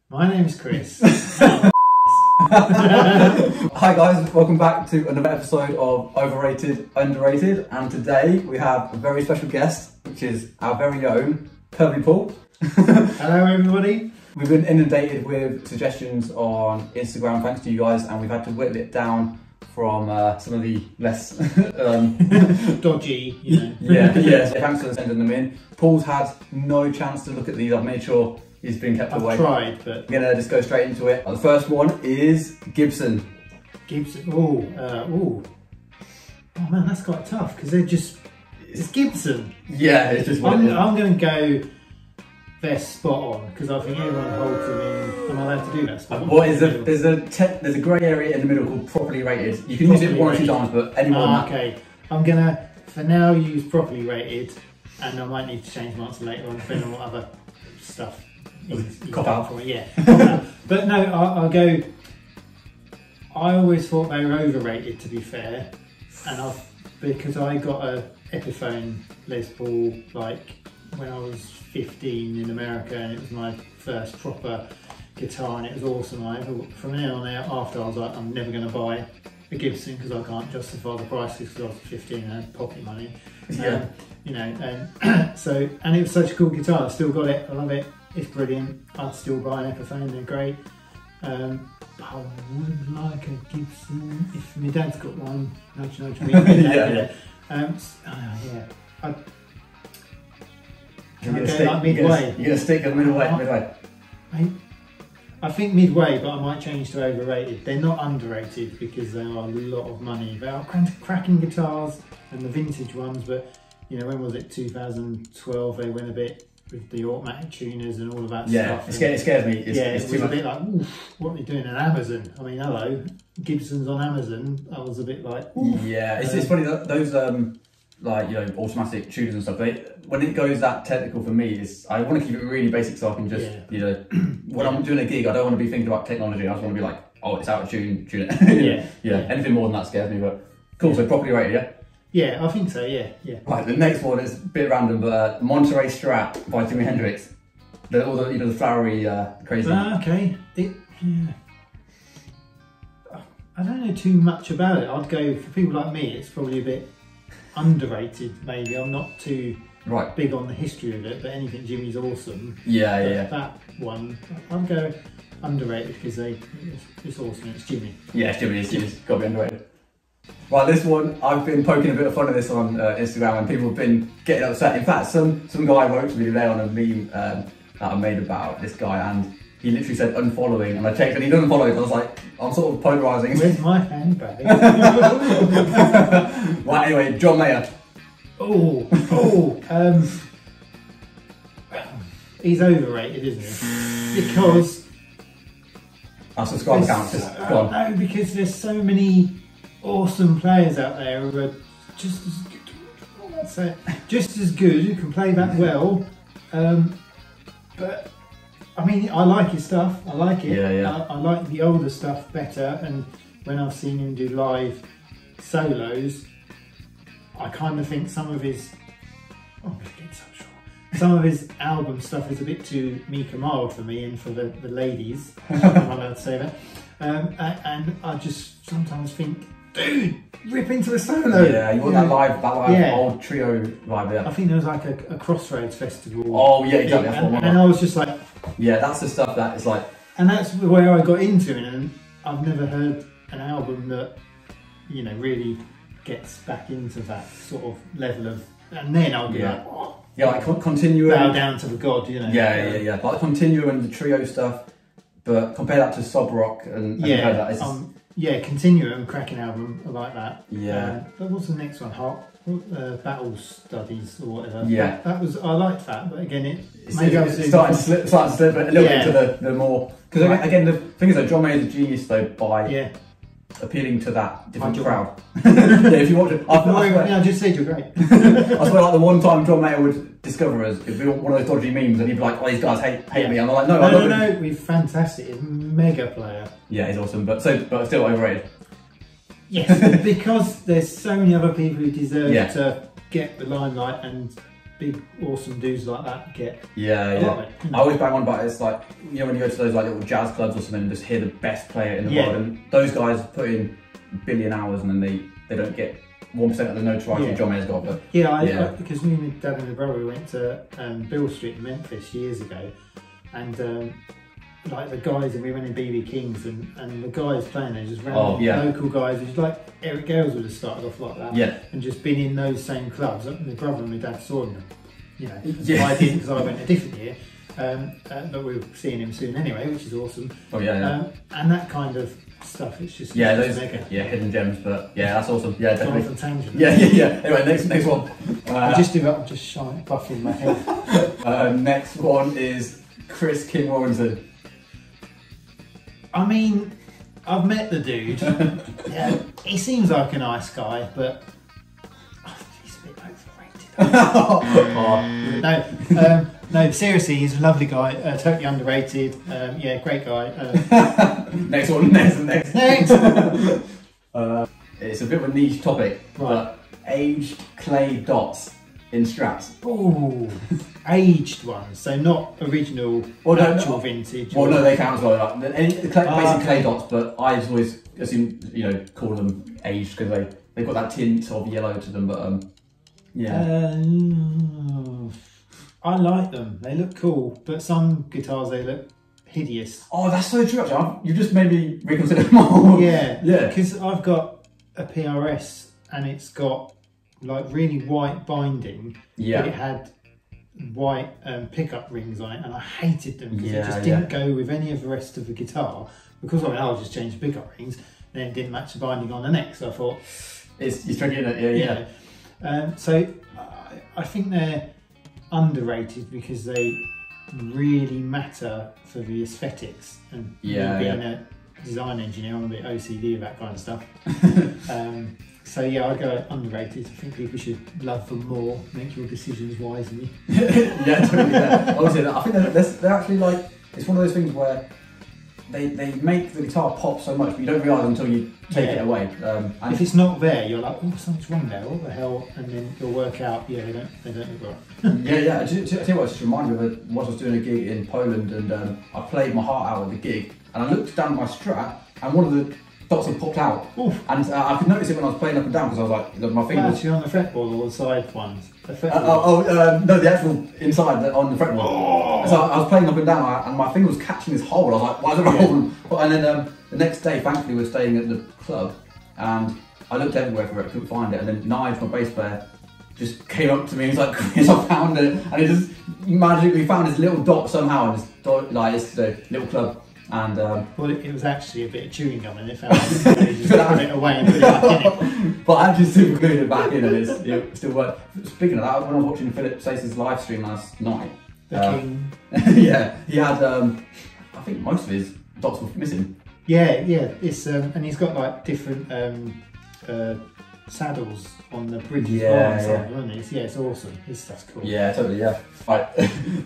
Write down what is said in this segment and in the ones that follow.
My name's Chris. Hi guys, welcome back to another episode of Overrated, Underrated, and today we have a very special guest, which is our very own Pervy Paul. Hello everybody. We've been inundated with suggestions on Instagram, thanks to you guys, and we've had to whittle it down from some of the less dodgy, you know. yeah. Thanks for sending them in. Paul's had no chance to look at these. I've made sure he's been kept away. I've tried, but I'm gonna just go straight into it. The first one is Gibson. Gibson. Oh man, that's quite tough because it's Gibson. Yeah, it's just. I'm going to go. They're spot on because I think everyone holds them in. Am I allowed to do that? What is there's a grey area in the middle called properly rated. You can use it one or two times, but any more than that. Okay, I'm gonna for now use properly rated, and I might need to change my answer later on depending on what other stuff. Cop out. Yeah, but no, I'll go. I always thought they were overrated, to be fair, and because I got a Epiphone Les Paul like when I was 15 in America, and it was my first proper guitar, and it was awesome. From then on out, after I was like, I'm never going to buy a Gibson because I can't justify the prices because I was 15 and I had pocket money. Yeah. You know, and so, and it was such a cool guitar. I still got it. I love it. It's brilliant. I'd still buy an Epiphone. They're great. I would like a Gibson if my dad's got one. Nudge, nudge me. Yeah. You're going to stick at midway. I think midway, but I might change to overrated. They're not underrated because they are a lot of money. They are cracking guitars and the vintage ones, but you know, when was it? 2012. They went a bit with the automatic tuners and all of that stuff. Yeah, it scares me. It was a bit like, what are you doing on Amazon? I mean, hello, Gibson's on Amazon. I was a bit like, yeah, it's funny that those like, you know, automatic tuners and stuff, when it goes that technical for me, I want to keep it really basic so I can just, you know, when I'm doing a gig, I don't want to be thinking about technology. I just want to be like, oh, it's out of tune it. Yeah, anything more than that scares me, but cool, so properly rated, yeah? Yeah, I think so, yeah. Right, the next one is a bit random, but Monterey Strat by Jimi Hendrix. All the, you know, the flowery, crazy. Okay. I don't know too much about it. I'd go, for people like me, it's probably a bit underrated, maybe. I'm not too big on the history of it, but anything Jimmy's awesome. Yeah. That one, I'd go underrated because it's awesome. It's Jimmy. Yeah, it's Jimmy. It's got to be underrated. Right, this one, I've been poking a bit of fun of this on Instagram, and people have been getting upset. In fact, some guy wrote to me today on a meme that I made about this guy, and he literally said unfollowing, and I checked and he doesn't follow it. I was like, I'm sort of polarising. Where's my handbag? Right, anyway, John Mayer. He's overrated, isn't he? Because I'll subscribe account. No, because there's so many awesome players out there who are just as good. That's it. Just as good, who can play that well. But I mean, I like his stuff. I like it. Yeah. I like the older stuff better. And when I've seen him do live solos, I kind of think some of his album stuff is a bit too meek and mild for me and for the ladies. I'm not allowed to say that. And I just sometimes think, dude, rip into a solo. Yeah, you want that live old trio vibe. Yeah. I think there was like a Crossroads festival. Oh yeah, exactly. And I was just like, yeah, that's the stuff that is like. And that's where I got into it, and I've never heard an album that, you know, really gets back into that sort of level of. And then I'll be like, oh, yeah, like Continuum. Bow down to the god, you know. Yeah. Like Continuum and the trio stuff, but compare that to Sob Rock and Continuum, cracking album, I like that. Yeah. But what's the next one? Battle Studies or whatever. Yeah. I liked that, but again, it's starting to slip a little bit to the more. Because again, the thing is though, John Mayer is a genius though by appealing to that different crowd. If you watch it, I just said you're great. I swear, like the one time John Mayer would discover us, it'd be one of those dodgy memes, and he'd be like, "Oh, these guys hate me," and I'm like, "No, no, he's fantastic. He's a mega player." Yeah, he's awesome, but still overrated. Yes, because there's so many other people who deserve to get the limelight, and big awesome dudes like that get yeah. a lot of it, you know? I always bang on about it. It's like, you know, when you go to those like little jazz clubs or something and just hear the best player in the world, and those guys put in a billion hours and then they don't get 1% of the notoriety John Mayer's got. But because me and my dad and my brother went to Bill Street in Memphis years ago, and like the guys, and we went in BB King's, and the guys playing there, just random local guys, just like Eric Gales would have started off like that, and just been in those same clubs. My brother and my dad saw him, you know, I didn't because I went a different year, but we were seeing him soon anyway, which is awesome. And that kind of stuff, it's just those mega. Hidden gems, but that's awesome. Definitely. Off on tangent. Anyway, next one. I'm just shying, buffing my head. Next one is Chris King Warrington. I mean, I've met the dude. He seems like a nice guy, but he's a bit overrated. No, seriously, he's a lovely guy, totally underrated. Great guy. Next one, next. It's a bit of a niche topic, but aged clay dots in Strats. Oh, aged ones, so not original, actual vintage. Well, no, they count as well. Like, basic clay dots, but I always assume, call them aged because they've got that tint of yellow to them. But I like them. They look cool, but some guitars they look hideous. Oh, that's so true. Actually, you just made me reconsider more. Yeah. Because I've got a PRS and it's got like really white binding, but it had white pickup rings on it, and I hated them because it just didn't go with any of the rest of the guitar. Because I'll just change the pickup rings, and then it didn't match the binding on the neck. So I thought it's tricky, isn't it? So I think they're underrated because they really matter for the aesthetics, and being a design engineer, I'm a bit OCD with that kind of stuff. So I'd go underrated. I think people should love them more, make your decisions wisely. Totally. Honestly, I think they're actually like, it's one of those things where they make the guitar pop so much, but you don't realise until you take it away. And if it's not there, you're like, oh, something's wrong there. What the hell? And then you'll work out, they don't look right. I tell you what, it just reminded me of once I was doing a gig in Poland, and I played my heart out at the gig, and I looked down at my Strat, and one of the dots had popped out. Oof. And I could notice it when I was playing up and down, because I was like, my fingers... Actually on the fretboard or the side ones? No, the actual inside on the fretboard. Oh. So I was playing up and down, and my finger was catching this hole. I was like, why is it rolling? And then the next day, thankfully, we were staying at the club, and I looked everywhere for it, couldn't find it, and then Nige, my bass player, just came up to me and was like, Chris, I found it, and he just magically found this little dot somehow in this little club. And well, it was actually a bit of chewing gum, and it fell out. So you just put it away and put it back in it. But I actually super glued it back in, and it still worked. Speaking of that, when I was watching Philip Sace's live stream last night, the King. he had I think most of his dots were missing. It's and he's got like different saddles on the bridge as well. It's awesome. His stuff's cool. Yeah, totally. Yeah. Right,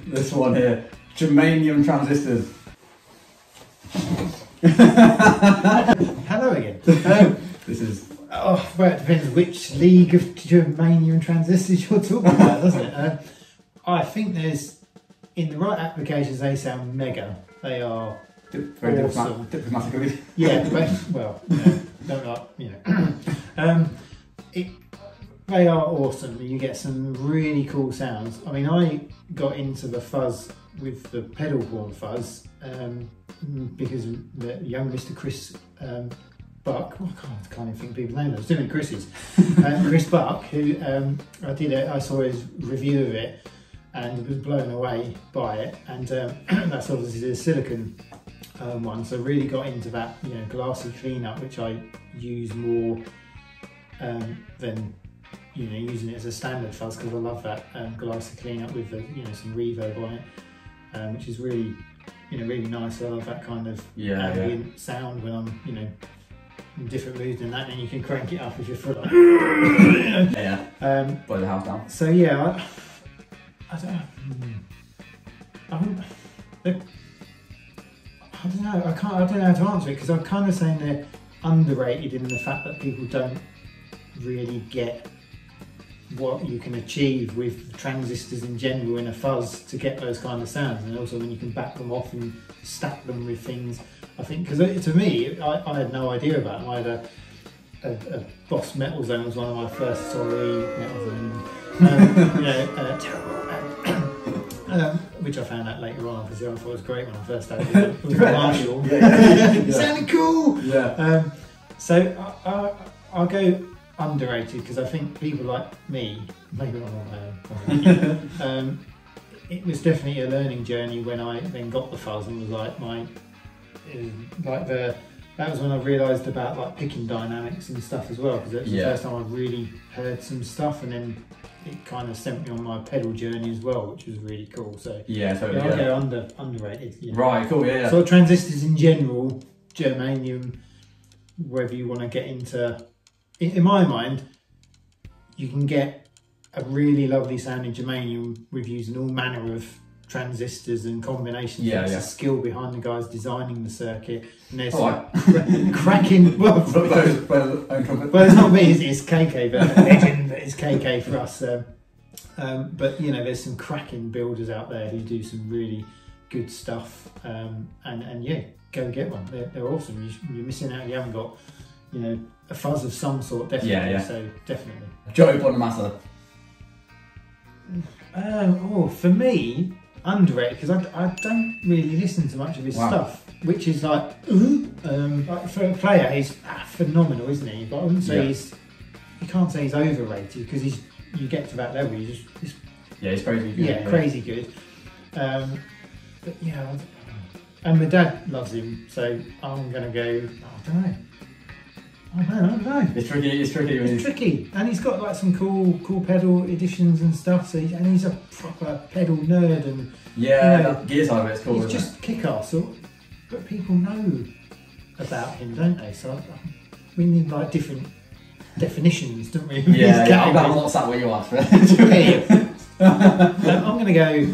this one here, Germanium Transistors. Hello again. This is... it depends which league of Germanium transistors you're talking about, doesn't it? I think there's, in the right applications, they sound mega. They are very awesome. Diplomatically. They are awesome. You get some really cool sounds. I mean, I got into the fuzz with the pedal horn fuzz because the young Mr. Chris Buck, I can't even think of people's names, I was doing Chris's. Chris Buck, who I saw his review of it and was blown away by it, and that's obviously the silicon one, so really got into that glassy cleanup, which I use more than using it as a standard fuzz, because I love that glassy cleanup with the some reverb on it, which is really really nice. I love that kind of ambient sound when I'm in different moods and that, and you can crank it up if you're full of blow the house down. So I don't know. I don't know how to answer it, because I'm kind of saying they're underrated in the fact that people don't really get what you can achieve with transistors in general in a fuzz to get those kind of sounds, and also when you can back them off and stack them with things. I think, because to me, I had no idea about them. I had a Boss Metalzone was one of my first, sorry, Metalzone, terrible, which I found out later on, obviously. I thought it was great when I first had it with Marshall. It sounded cool! Yeah. So I'll go underrated, because I think people like me, maybe not my own, it was definitely a learning journey when I then got the fuzz and was like that was when I realised about like picking dynamics and stuff as well, because that's the first time I really heard some stuff, and then it kind of sent me on my pedal journey as well, which was really cool. So I'll go underrated. Yeah. Right, cool, yeah. So transistors in general, germanium, whether you want to get into, in my mind, you can get a really lovely sounding germanium with using all manner of transistors and combinations. There's a skill behind the guys designing the circuit, and there's cracking. Well, it's not me, it's KK, but legend. It's KK for us. But you know, there's some cracking builders out there who do some really good stuff, and yeah, go get one. They're awesome. You're missing out if you haven't got, you know, a fuzz of some sort. Definitely. So definitely. Joe Bonamassa. For me, underrated, because I don't really listen to much of his stuff, which is like for a player, he's phenomenal, isn't he? But I wouldn't say you can't say he's overrated, because you get to that level, he's crazy good. Yeah, crazy good. But yeah, and my dad loves him, so I'm gonna go. I don't know. It's tricky. And he's got like some cool pedal editions and stuff. So he's a proper pedal nerd, and that gear side of it's cool. He's just kick-ass. But people know about him, don't they? So we need like different definitions, don't we? I'm not sat where you are. I'm going to go.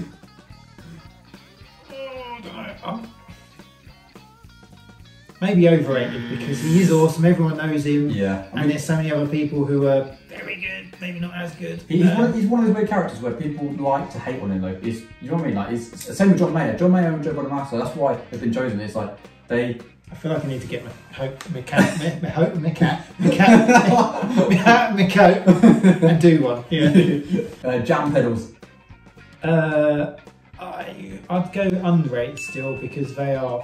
Maybe overrated, because he is awesome, everyone knows him, and there's so many other people who are very good, maybe not as good. He's one of those weird characters where people like to hate on him though. You know what I mean? Like, it's the same with John Mayer and Joe Bonamassa, that's why they've been chosen. It's like, I feel like I need to get my coat and do one. Yeah. Jam pedals. I'd go underrated still, because they are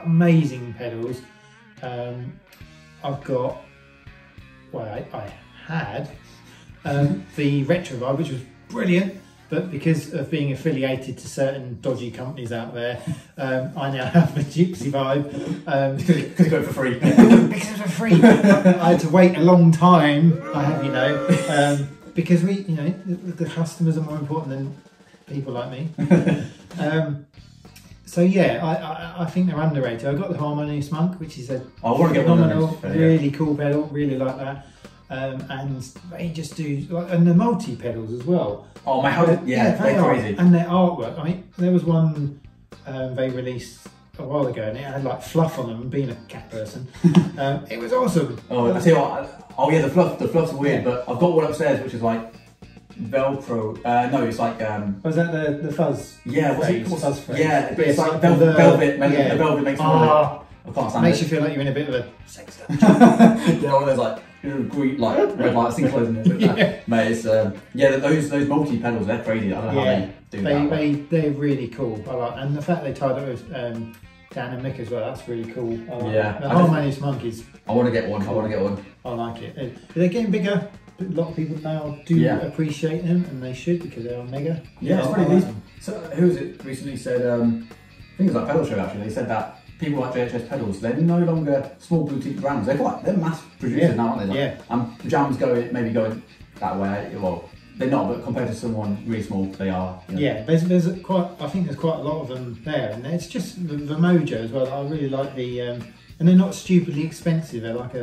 amazing pedals. I've got, I had the Retro Vibe, which was brilliant, but because of being affiliated to certain dodgy companies out there, I now have the Gypsy Vibe. Because you got it for free. Because it was for free. I had to wait a long time, because the customers are more important than people like me. So yeah, I think they're underrated. I've got the Harmonious Monk, which is a phenomenal, really cool pedal, really like that. And they just do, and the multi pedals as well. Oh my god, they're crazy. And their artwork, I mean, there was one they released a while ago, and it had like fluff on them, being a cat person. It was awesome. I tell you what, the fluff's weird, but I've got one upstairs which is like Velcro. No, it's like was that the fuzz? Yeah, what's it called? Fuzz Face. Yeah, but it's like velvet. The velvet makes I can't stand makes you feel like you're in a bit of a sex dungeon. One of those like green, like red lights and closing it. Mate, it's those multi pedals, they're crazy. I don't know how they do that. They're really cool. I like, and the fact they tied up with Dan and Mick as well. That's really cool. I like it. The Harmonious Monk is. I want to get one. I like it. They're getting bigger. A lot of people now do appreciate them, and they should, because they are mega. Yeah, it's pretty decent. So who was it recently said? I think it was like Pedal Show actually. They said that people like JHS pedals, they're no longer small boutique brands. They're mass producers now, aren't they? And Jam's maybe going that way. Well, they're not, but compared to someone really small, they are. Yeah, there's quite. I think there's quite a lot of them there, and it's just the mojo as well. I really like the, and they're not stupidly expensive. They're like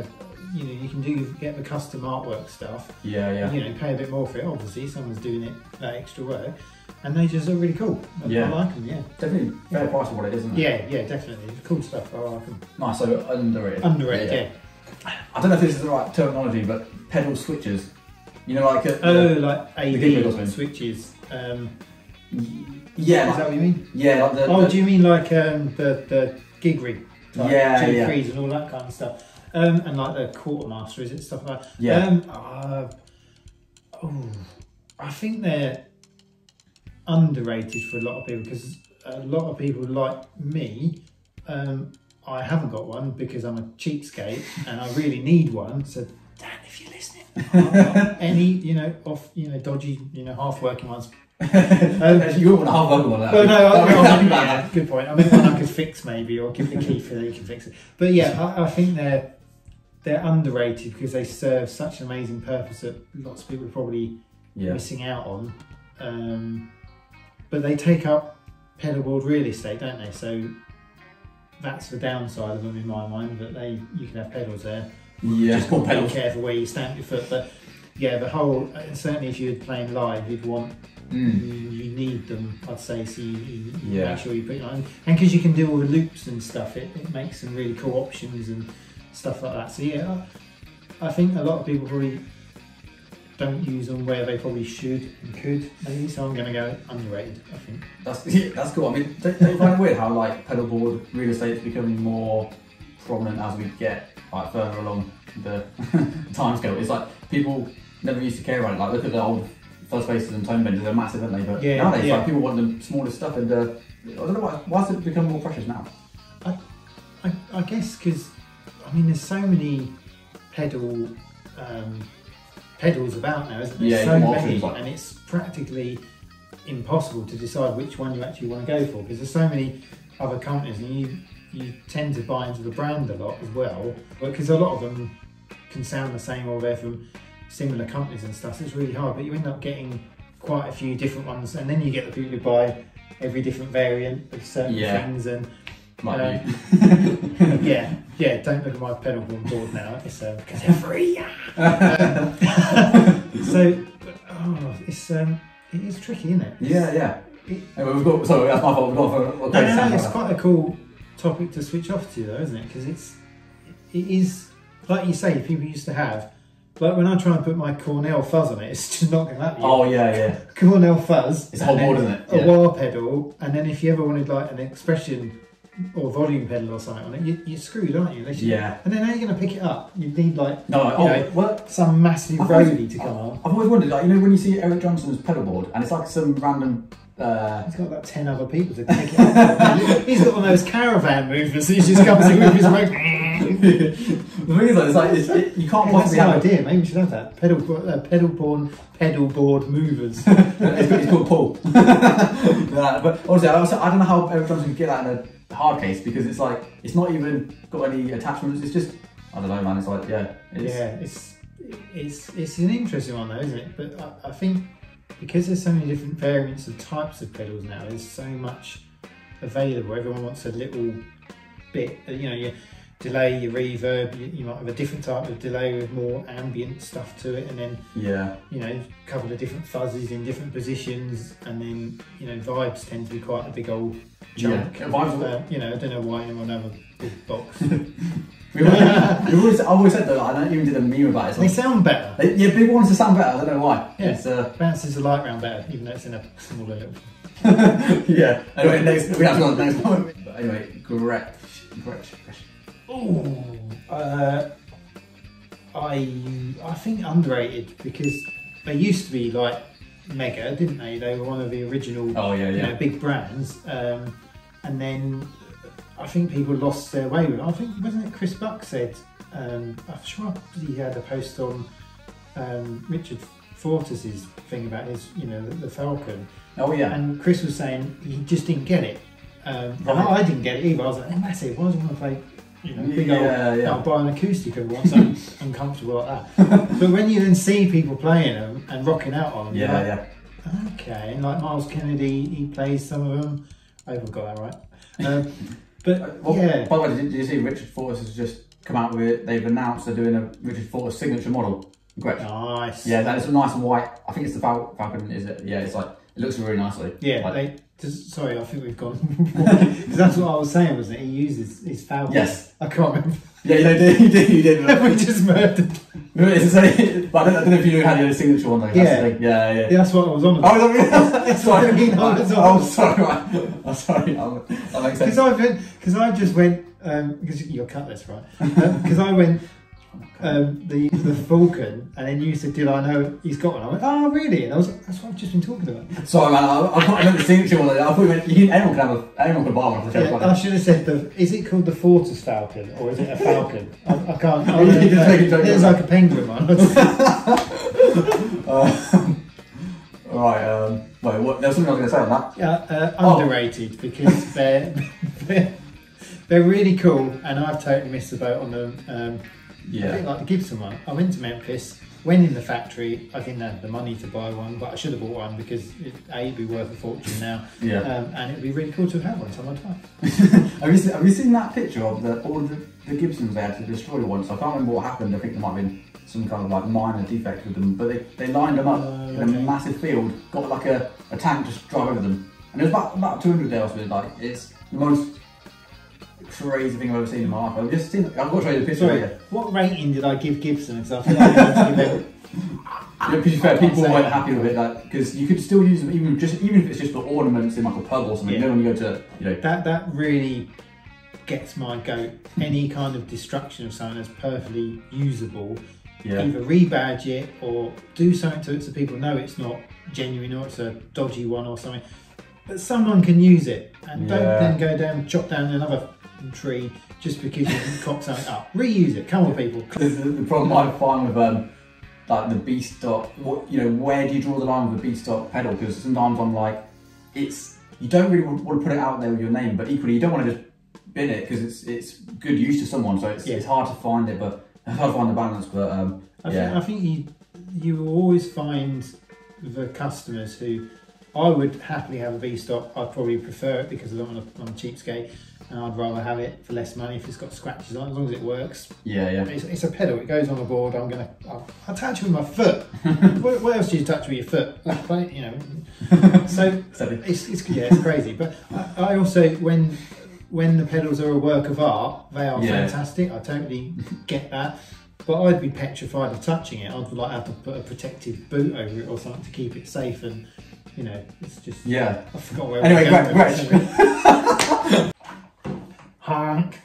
you can get the custom artwork stuff. Yeah. And, pay a bit more for it. Obviously, someone's doing it that extra work, and they just are really cool. I like them. Yeah, definitely fair price for what it is, isn't it? Yeah, definitely. Cool stuff. I like them. Nice. So underrated. Underrated. Yeah. I don't know if this is the right terminology, but pedal switchers. You know, like like AV switches. Yeah. Is that what you mean? Yeah. Like do you mean like the gig rig? Like G3s and all that kind of stuff. And like the quartermaster, is it stuff like that? Yeah. I think they're underrated for a lot of people because a lot of people like me. I haven't got one because I'm a cheapskate and I really need one. So, Dan, if you're listening, any dodgy, half working ones. You want a half working one? Well, no, good point. I mean, one I could fix maybe, or give the key for that you can fix it. But yeah, I think they're underrated because they serve such an amazing purpose that lots of people are probably missing out on. But they take up pedal board real estate, don't they? So that's the downside of them in my mind, that you can have pedals there. Yeah, just got to be careful where you stamp your foot. But yeah, the whole, certainly if you're playing live, you'd want, you need them, I'd say, so you make sure you put it on. And because you can do all the loops and stuff, it makes some really cool options and stuff like that. So yeah, I think a lot of people probably don't use them where they probably should and could, maybe. So I'm going to go underrated, I think. That's cool. I mean, don't you find it weird how like pedal board real estate is becoming more prominent as we get like further along the time scale? It's like people never used to care about it. Like look at the old Fuzz Faces and tone benders; they're massive, aren't they? But nowadays, like people want the smallest stuff, and I don't know why has it become more precious now? I guess because there's so many pedals about now, isn't there? Yeah, so many, and it's practically impossible to decide which one you actually want to go for because there's so many other companies, and you tend to buy into the brand a lot as well, because a lot of them can sound the same or they're from similar companies and stuff, so it's really hard, but you end up getting quite a few different ones, and then you get the people who buy every different variant of certain things, and don't look at my pedal board now, it's because they're free. It is tricky, isn't it? Yeah. Anyway, that's my fault. We've got no, it's quite a cool topic to switch off to, though, isn't it? Because it is like you say, people used to have. Like when I try and put my Cornell fuzz on it, it's just not going to happen. Oh yeah. Cornell fuzz. It's a whole board, isn't it? A wah pedal, and then if you ever wanted like an expression or volume pedal or something on it, you're screwed, aren't you? Yeah. And then how are you going to pick it up? You'd need like some massive roadie to come on. I've always wondered, like when you see Eric Johnson's pedal board, and it's like some random. He's got about 10 other people to pick it up. He's got one of those caravan movers. He just comes in with his remote. The thing is, like, you can't possibly have an idea. Maybe we should have that. Pedal board movers. It's called Paul. But honestly, I don't know how Eric Johnson could get that in a hard case, because it's like it's not even got any attachments. It's just, I don't know, man. It's like it's an interesting one though, isn't it? But I think because there's so many different variants of types of pedals now, there's so much available. Everyone wants a little bit. Your delay, your reverb. You might have a different type of delay with more ambient stuff to it, and then a couple of different fuzzes in different positions, and then vibes tend to be quite a big old chunk. Yeah, vibes. I don't know why anyone have a big box. I've always said though, I even did a meme about it. They sound better. People want to sound better. I don't know why. Yeah, bounces the light round better, even though it's in a smaller little. Yeah. Anyway, we have to go on the next one. But anyway, Gretsch. I think underrated, because they used to be like mega, didn't they? They were one of the original big brands, and then I think people lost their way with it. I think, wasn't it Chris Buck said, I'm sure he had a post on Richard Fortus's thing about his, the Falcon. Oh yeah. And Chris was saying he just didn't get it. And I didn't get it either. I was like, massive, why do you want to play big old, I'll buy an acoustic and want something uncomfortable like that. But when you then see people playing them and rocking out on them, okay, and like Miles Kennedy, he plays some of them. I haven't got that right. But by the way, did you see Richard Fortus has just come out with it? They've announced they're doing a Richard Fortus signature model. Gretsch. Nice. Yeah, that is nice and white. I think it's the Falcon, is it? Yeah, it's like, it looks really nicely. Yeah, sorry, I think we've gone. Because that's what I was saying, wasn't it? He uses his Falcon. Yes. I can't remember. Yeah, you did. We just murdered. But I don't know if you had your signature one though. Yeah, that's what I was on about. That's what I mean. Oh, sorry. I'm sorry. That makes sense. Because I just went, because you'll cut this, right? Because I went, the Falcon, and then you said, "Did I know he's got one?" I went, "Oh, really?" And that's what I've just been talking about. Sorry, man. I meant the signature one. I thought you meant anyone could buy one. I should have said is it called the Fortis Falcon or is it a Falcon? I can't. It's like a penguin one. Right. Wait. What? There was something I was going to say on that. Underrated because they're really cool, and I've totally missed the boat on them. A bit like the Gibson one. I went to Memphis, went in the factory. I didn't have the money to buy one, but I should have bought one because it'd be worth a fortune now. Yeah. And it'd be really cool to have one some other time. Have you seen that picture of all of the Gibsons they had to destroy once? I can't remember what happened. I think there might have been some kind of like minor defect with them, but they lined them up in a massive field, got like a tank just drive over them, and there's about 200 there. So like it's the most crazy thing I've ever seen in my life. I've got to show you the picture. Sorry, what rating did I give Gibson? Because I feel like I need to give them. Yeah, because fair, people weren't happy with it, because you could still use them even if it's just for ornaments in like a pub or something. Yeah. Then when you go to that really gets my goat. Any kind of destruction of something that's perfectly usable. Yeah. Either rebadge it or do something to it so people know it's not genuine or it's a dodgy one or something. But someone can use it, and don't then go down, chop down another tree just because you can cock something up. Reuse it. Come on, people. The problem I find with like the B stock, where do you draw the line with the B stock pedal? Because sometimes I'm like, you don't really want to put it out there with your name, but equally you don't want to just bin it because it's good use to someone. So it's hard to find it, but it's hard to find the balance. But I think you will always find the customers who. I would happily have a V stock. I'd probably prefer it because I'm a cheapskate, and I'd rather have it for less money if it's got scratches on, as long as it works. Yeah. It's a pedal. It goes on the board. I'll touch it with my foot. what else do you touch with your foot? So it's crazy. But I also when the pedals are a work of art, they are fantastic. I totally get that. But I'd be petrified of touching it. I'd like have to put a protective boot over it or something to keep it safe and. It's just... Yeah. I forgot where anyway, Gretsch. Honk.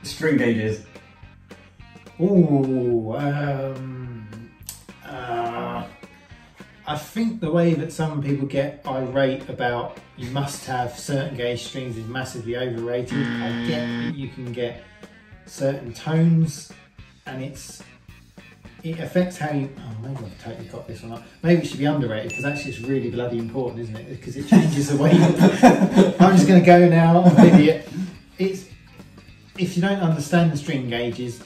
String gauges. Ooh, I think the way that some people get irate about you must have certain gauge strings is massively overrated. I get that you can get certain tones and it affects how you... Oh, maybe I've totally got this one up. Maybe it should be underrated because actually it's really bloody important, isn't it? Because it changes the way you... I'm just going to go now. I'm an idiot. If you don't understand the string gauges,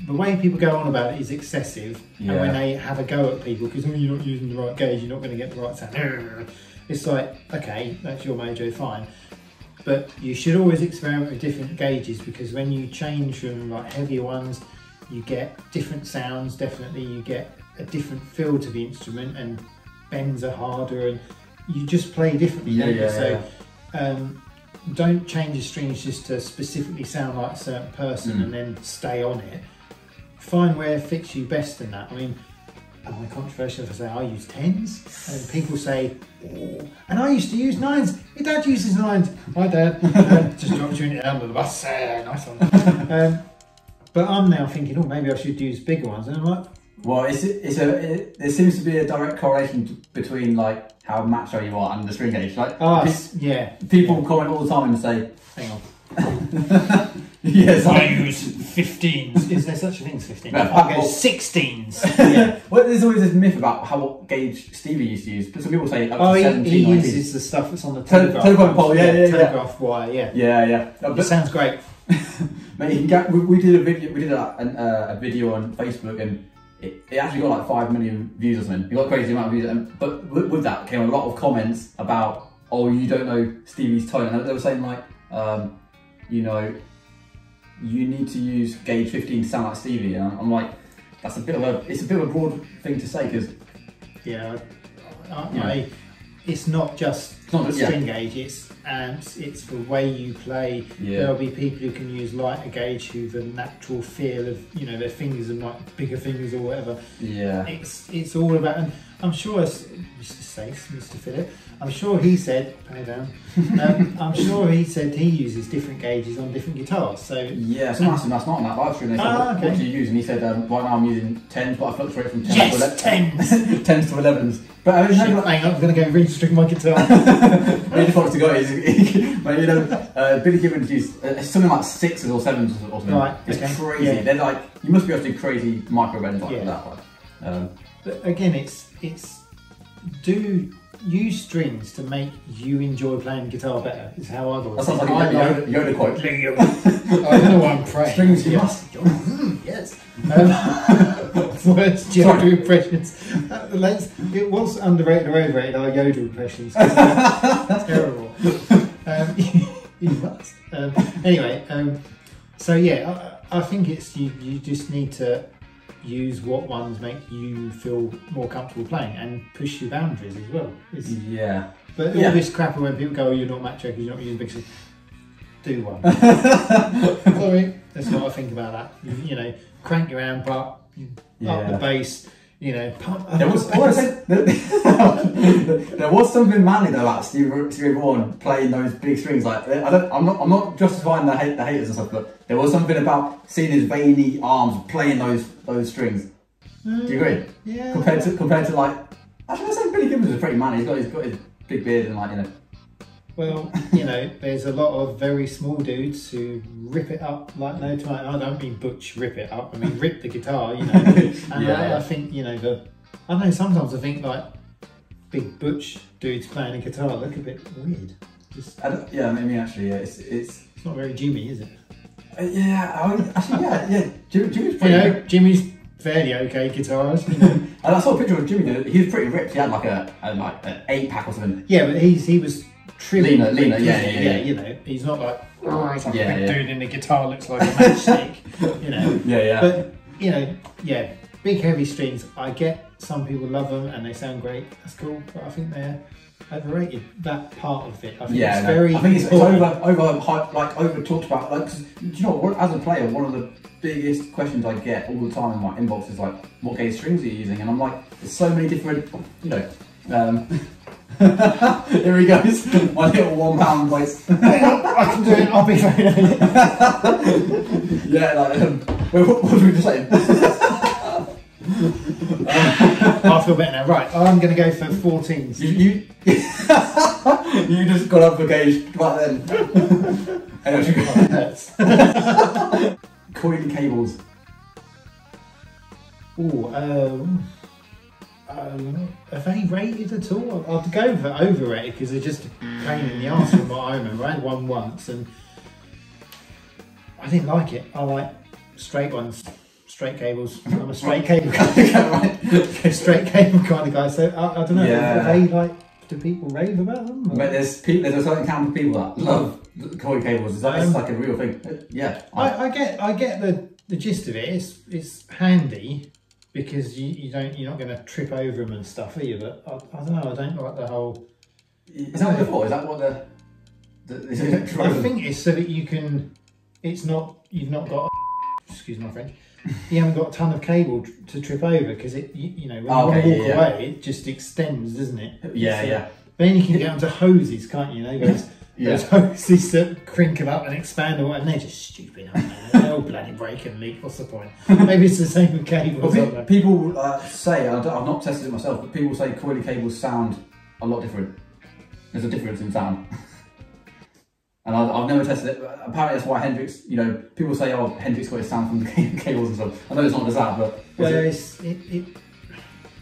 the way people go on about it is excessive. Yeah. And when they have a go at people because you're not using the right gauge, you're not going to get the right sound. It's like, okay, that's your mojo, fine. But you should always experiment with different gauges because when you change from like heavier ones, you get different sounds, definitely. You get a different feel to the instrument and bends are harder and you just play differently. Don't change the strings just to specifically sound like a certain person and then stay on it. Find where it fits you best in that. I mean, am I controversial if I say I use 10s? And people say, oh, and I used to use 9s. Your dad uses 9s. Hi Dad. Just dropped you in it under the bus. Nice one. But I'm now thinking, oh, maybe I should use bigger ones. And I'm like, well, there seems to be a direct correlation between like how macho you are and the string gauge. Like, people comment all the time and say, hang on. Yes, I use 15s. Is there such a thing as 15s? I go 16s. Yeah. Well, there's always this myth about what gauge Stevie used to use. Some people say up to 17. He uses the stuff that's on the telegraph pole. Telegraph wire. Yeah. It sounds great. Mate, we did a video. We did a video on Facebook, and it actually got like 5 million views or something. It got a crazy amount of views, but with that came a lot of comments about, oh, you don't know Stevie's tone, and they were saying like, you need to use gauge 15 to sound like Stevie, and I'm like, it's a bit of a broad thing to say because it's not just string gauge. It's amps. It's the way you play. Yeah. There'll be people who can use lighter gauge who the natural feel of their fingers and like bigger fingers or whatever. Yeah. It's all about. And I'm sure Mr. Sace, Mr. Phillip. I'm sure he said, pay down. I'm sure he said he uses different gauges on different guitars. So yeah, so that's not on that live stream. They said, what do you use? And he said, right now I'm using 10s, but I fluctuate from 10s to 11s. 10s to 11s. But I was I'm going to go restring my guitar. He just wants to go. But Billy Gibbons used something like 6s or 7s or something. Right, it's crazy. Yeah. They're like, you must be able to do crazy micro bends like that one. But again, it's use strings to make you enjoy playing guitar better. Is how I've always. That sounds like a Yoda quote. I don't know why I'm praying. Strings, you must. Yes. Words, Yoda impressions. It was underrated or overrated. Our Yoda impressions. That's terrible. You must. Anyway, so yeah, I think it's you just need to use what ones make you feel more comfortable playing and push your boundaries as well. Yeah. But all this crap when people go, oh, you're not macho because you're not using big strings. Do one. Sorry, that's what I think about that. Crank your amp up, up the bass. Pump up there was something manly though about Stevie Vaughan playing those big strings. Like I'm not justifying the haters and stuff, but there was something about seeing his veiny arms playing those strings. Do you agree? Yeah. Compared to like, actually, I say Billy Gibbons is pretty manly. He's got his big beard and like Well, there's a lot of very small dudes who rip it up like no time. I don't mean butch rip it up. I mean rip the guitar. And I think I don't know. Sometimes I think like big butch dudes playing a guitar look a bit weird. It's not very Jimmy, is it? Jimmy's pretty. Jimmy's fairly okay guitarist. And I saw a picture of Jimmy. He was pretty ripped. He had like an 8-pack or something. Yeah, but he was leaner. Yeah. He's not like it's like a big dude in the guitar looks like a matchstick. But big heavy strings. I get some people love them and they sound great. That's cool, but I think they're overrated. That part of it. I think it's very. I think it's over talked about. Like, do you know what? As a player, one of the biggest questions I get all the time in my inbox is like, what gauge strings are you using? And I'm like, there's so many different. Here he goes, my little £1 voice. I can do it, I'll be very what was we just saying? I feel better now. Right, I'm going to go for 14s. You just got up for gauge right then. It hurts. Coily Cables. Are they rated at all? I'd go for overrated because they're just a pain in the arse from what I remember. I had one once and I didn't like it. I like straight ones, straight cables. I'm a straight cable kind of guy. Straight cable kind of guy. So I don't know. Yeah. Are they do people rave about them? But there's a certain camp of people that love Coily Cables. It's like a real thing. Yeah. I get the gist of it. It's handy. Because you're not going to trip over them and stuff, are you? But I don't know. I don't like the whole. Is that what thought? Is that what the I think it's so that you can. It's not. You've not got. Excuse my French. You haven't got a ton of cable to trip over because it. When you walk away, it just extends, doesn't it? Yeah. Then you can get onto hoses, can't you? Those hoses that crinkle up and expand, and they're just stupid, aren't they? They'll bloody break and leak. What's the point? Maybe it's the same with cables. Well, people say, I've not tested it myself, but people say Coily Cables sound a lot different. There's a difference in sound. And I've never tested it. But apparently that's why Hendrix, people say, oh, Hendrix got his sound from the cables and stuff. I know it's not just that, but... Well,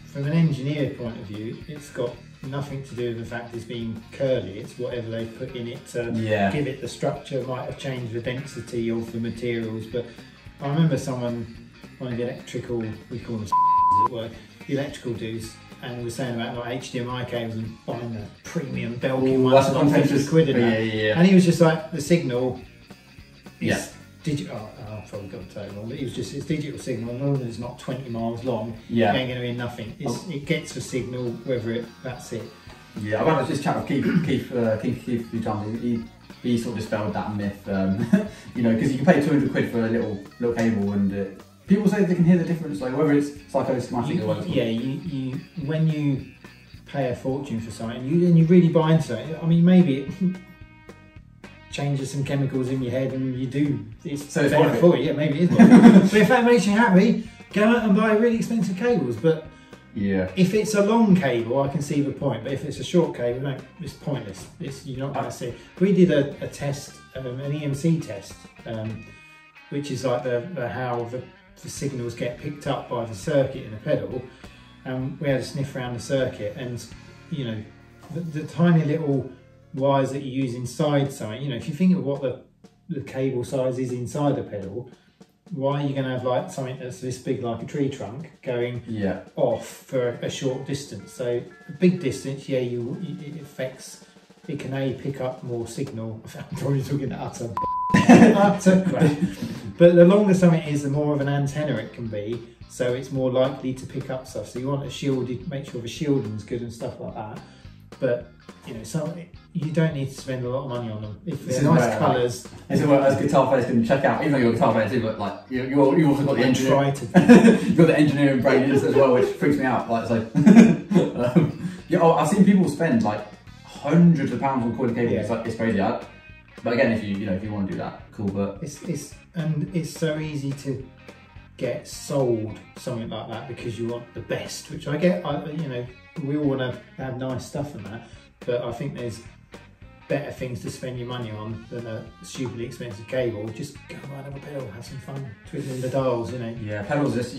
from an engineer point of view, it's got nothing to do with the fact it's being curly. It's whatever they put in it to give it the structure. Might have changed the density of the materials, but I remember one of the electrical, we call them at work, the electrical dudes, and was saying about like HDMI cables and buying the premium Belkin ones for £50 and he was just like, the signal is digital. I've probably got the tone wrong, but it's digital signal, as long as it's not 20 miles long, it ain't going to be nothing. It gets the signal, whether that's it. Yeah, I've had this chat with Keith a few times. He sort of dispelled that myth, you know, because you can pay 200 quid for a little cable, and people say they can hear the difference, like whether it's psychosomatic or whatever. Yeah, you when you pay a fortune for something, and you really buy into it. I mean, maybe it changes some chemicals in your head, and you do. It's better for you. Yeah, maybe it is. But if that makes you happy, go out and buy really expensive cables. But yeah, if it's a long cable, I can see the point. But if it's a short cable, no, it's pointless. You're not going to see. We did a test, an EMC test, which is like how the signals get picked up by the circuit in a pedal. We had a sniff around the circuit, and you know, the tiny little wires that you use inside something. You know, if you think of what the cable size is inside a pedal, why are you going to have like something that's this big, like a tree trunk, going off for a short distance? So a big distance, yeah, it affects. It can pick up more signal. I'm probably talking utter crap. But the longer something is, the more of an antenna it can be. So it's more likely to pick up stuff. So you want a shielded, make sure the shielding's good and stuff like that. But you know, you don't need to spend a lot of money on them. If they're nice colours. This is what as guitar players can check out, even though you're a guitar player too, but like you also got the engineering. You've got the engineering brain as well, which freaks me out. Like yeah, I've seen people spend like hundreds of pounds on coily cables. Yeah. It's crazy. But again, if you want to do that, cool. But it's so easy to get sold something like that because you want the best, which I get. You know, we all want to have nice stuff and that, but I think there's better things to spend your money on than a stupidly expensive cable. Just go ride up a pedal, have some fun, twiddling the dials, you know. Yeah, pedals it's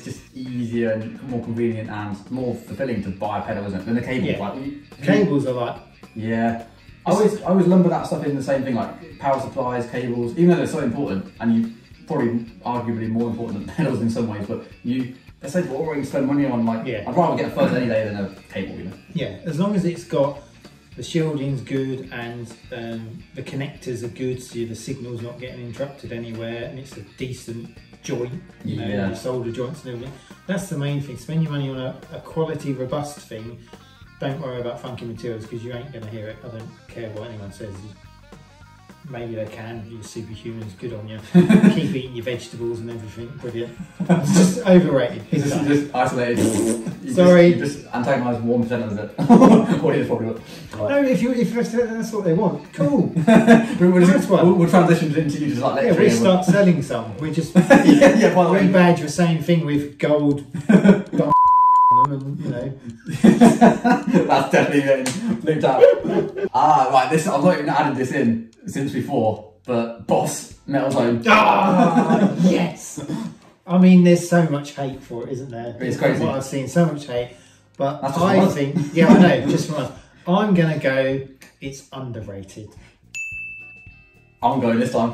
just easier and more convenient and more fulfilling to buy a pedal, isn't it, than the cables. Yeah. Like cables are like, yeah. I always lumber that stuff in the same thing, like power supplies, cables, even though they're so important, and you probably arguably more important than pedals in some ways, but let's say we're already spend money on, like, I'd rather get a fuzz any day than a cable, you know. Yeah, as long as it's got the shielding's good and the connectors are good, so the signal's not getting interrupted anywhere, and it's a decent joint, you know, your solder joints and everything. That's the main thing. Spend your money on a quality, robust thing. Don't worry about funky materials because you ain't going to hear it. I don't care what anyone says. Maybe they can. You're superhumans. Good on you. Keep eating your vegetables and everything. Brilliant. It's just overrated. It's just isolated. Sorry. You just antagonise 1% of it. Audience probably look. No, if that's what they want, cool. We'll transition into you just like lecturing. Yeah, we start selling some. We just by the way, badge the same thing with gold. And, you know. That's definitely getting looped out. Right, this I've not even added this in since before, but Boss Metalzone. Yes. I mean, there's so much hate for it, isn't there? It's crazy. What I've seen, so much hate. But I think, yeah, I know, just from us. I'm gonna go. It's underrated. I'm going this time.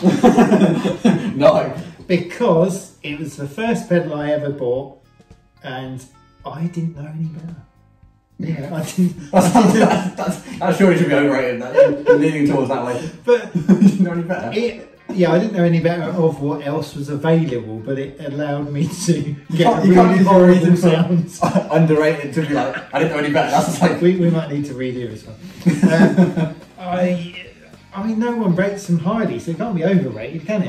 No, because it was the first pedal I ever bought, and I didn't know any better. Yeah, I didn't. That surely should be overrated. You're leaning towards that way. But you didn't know any better. I didn't know any better of what else was available, but it allowed me to get really horrible sounds. Underrated to be like, I didn't know any better. That's like we might need to redo this one. I mean, no one rates them highly, so it can't be overrated, can it?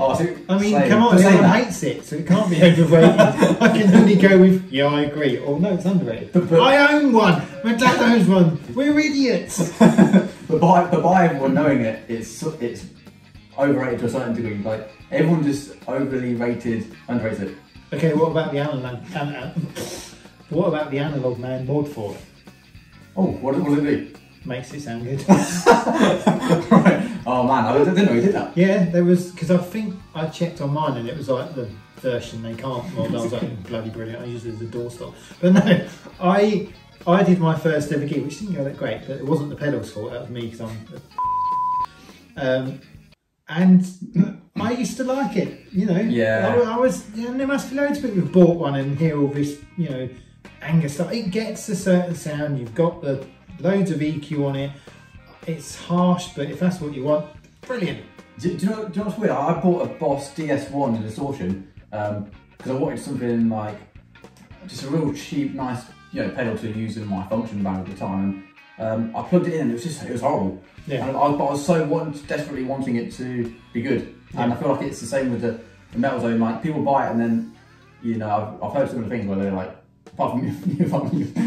I mean, come on, everyone hates it, so it can't be overrated. I can only go with, yeah, I agree, or no, it's underrated. But I own one, my dad owns one, we're idiots. but by everyone knowing it, it's overrated to a certain degree. Like, everyone just overly underrates it. Okay, what about the analog man mod for it? Oh, what does it do? Makes it sound good. Right. Oh man, I didn't know he did that. Yeah, there was, because I think I checked on mine and it was like the version they can't mod. I was like, bloody brilliant, I used it as a doorstop. But no, I did my first ever gig, which didn't go that great, but it wasn't the pedal's fault, that was me because I'm... and I used to like it, you know. Yeah. I was, there must be loads of people who've bought one and hear all this, you know, anger stuff. It gets a certain sound, you've got the loads of EQ on it. It's harsh, but if that's what you want, brilliant. Do you know what's weird? I bought a Boss DS1 in distortion because I wanted something like just a real cheap, nice, you know, pedal to use in my function band at the time. I plugged it in and it was horrible. Yeah. And I was so desperately wanting it to be good. Yeah. And I feel like it's the same with the Metalzone. Like people buy it and then, you know, I've heard similar things where they're like, apart from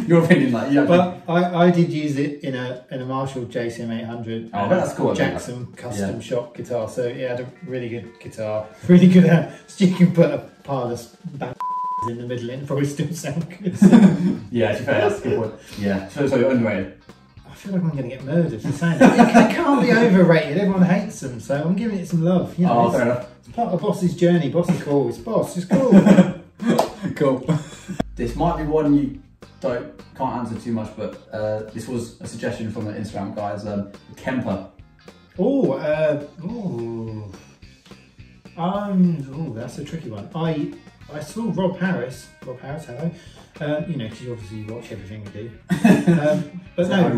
your opinion, like yeah. But I did use it in a Marshall JCM 800. Oh, that's cool. Jackson custom shop guitar. So it had a really good guitar, really good amp. So you can put a pile of bad in the middle and probably still sound good. So. Yeah, to be fair, that's a good point. Yeah, so you're underrated. I feel like I'm going to get murdered for saying that. It can't be overrated. Everyone hates them, so I'm giving it some love. You know, fair enough. It's part of Boss's journey. Boss is cool. It's Boss. It's cool. Cool. This might be one you can't answer too much, but this was a suggestion from the Instagram guys. Kemper. Oh, that's a tricky one. I saw Rob Harris, hello. You know, because you obviously watch everything we do. But no,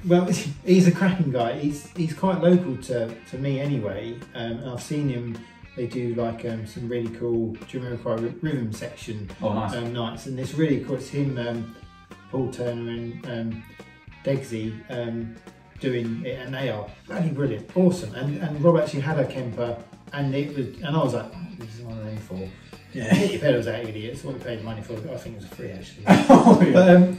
Rob, he's a cracking guy. He's quite local to me anyway, and I've seen him. They do like some really cool, do you remember rhythm section nights, and it's really cool. It's him, Paul Turner and Degsy doing it, and they are bloody brilliant, awesome. And Rob actually had a Kemper, and I was like, oh, this is one of them for. Yeah, hit your pedals out, idiots. What we paid the money for, I think it was free actually. Oh, yeah.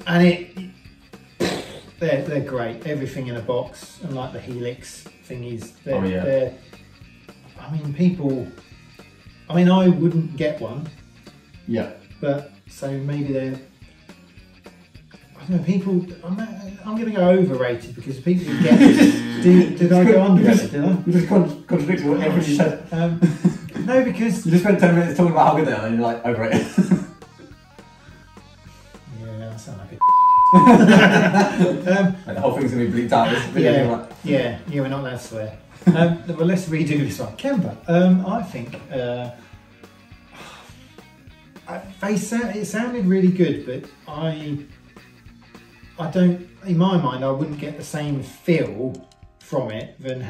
But they're great. Everything in a box, and like the Helix thingies. They're I mean, I wouldn't get one. Yeah. But so maybe they're. I don't know. People. I'm going to go overrated because people who get it. Did I go underrated? Did I? You just contradicted what everyone you said. No, because you just spent 10 minutes talking about how good they are, and you're like overrated. Yeah, I sound like like the whole thing's going to be bleeped out. This video, yeah, we're not allowed to swear. Well, let's redo this one. Kemper. I think it sounded really good, but I don't. In my mind, I wouldn't get the same feel from it than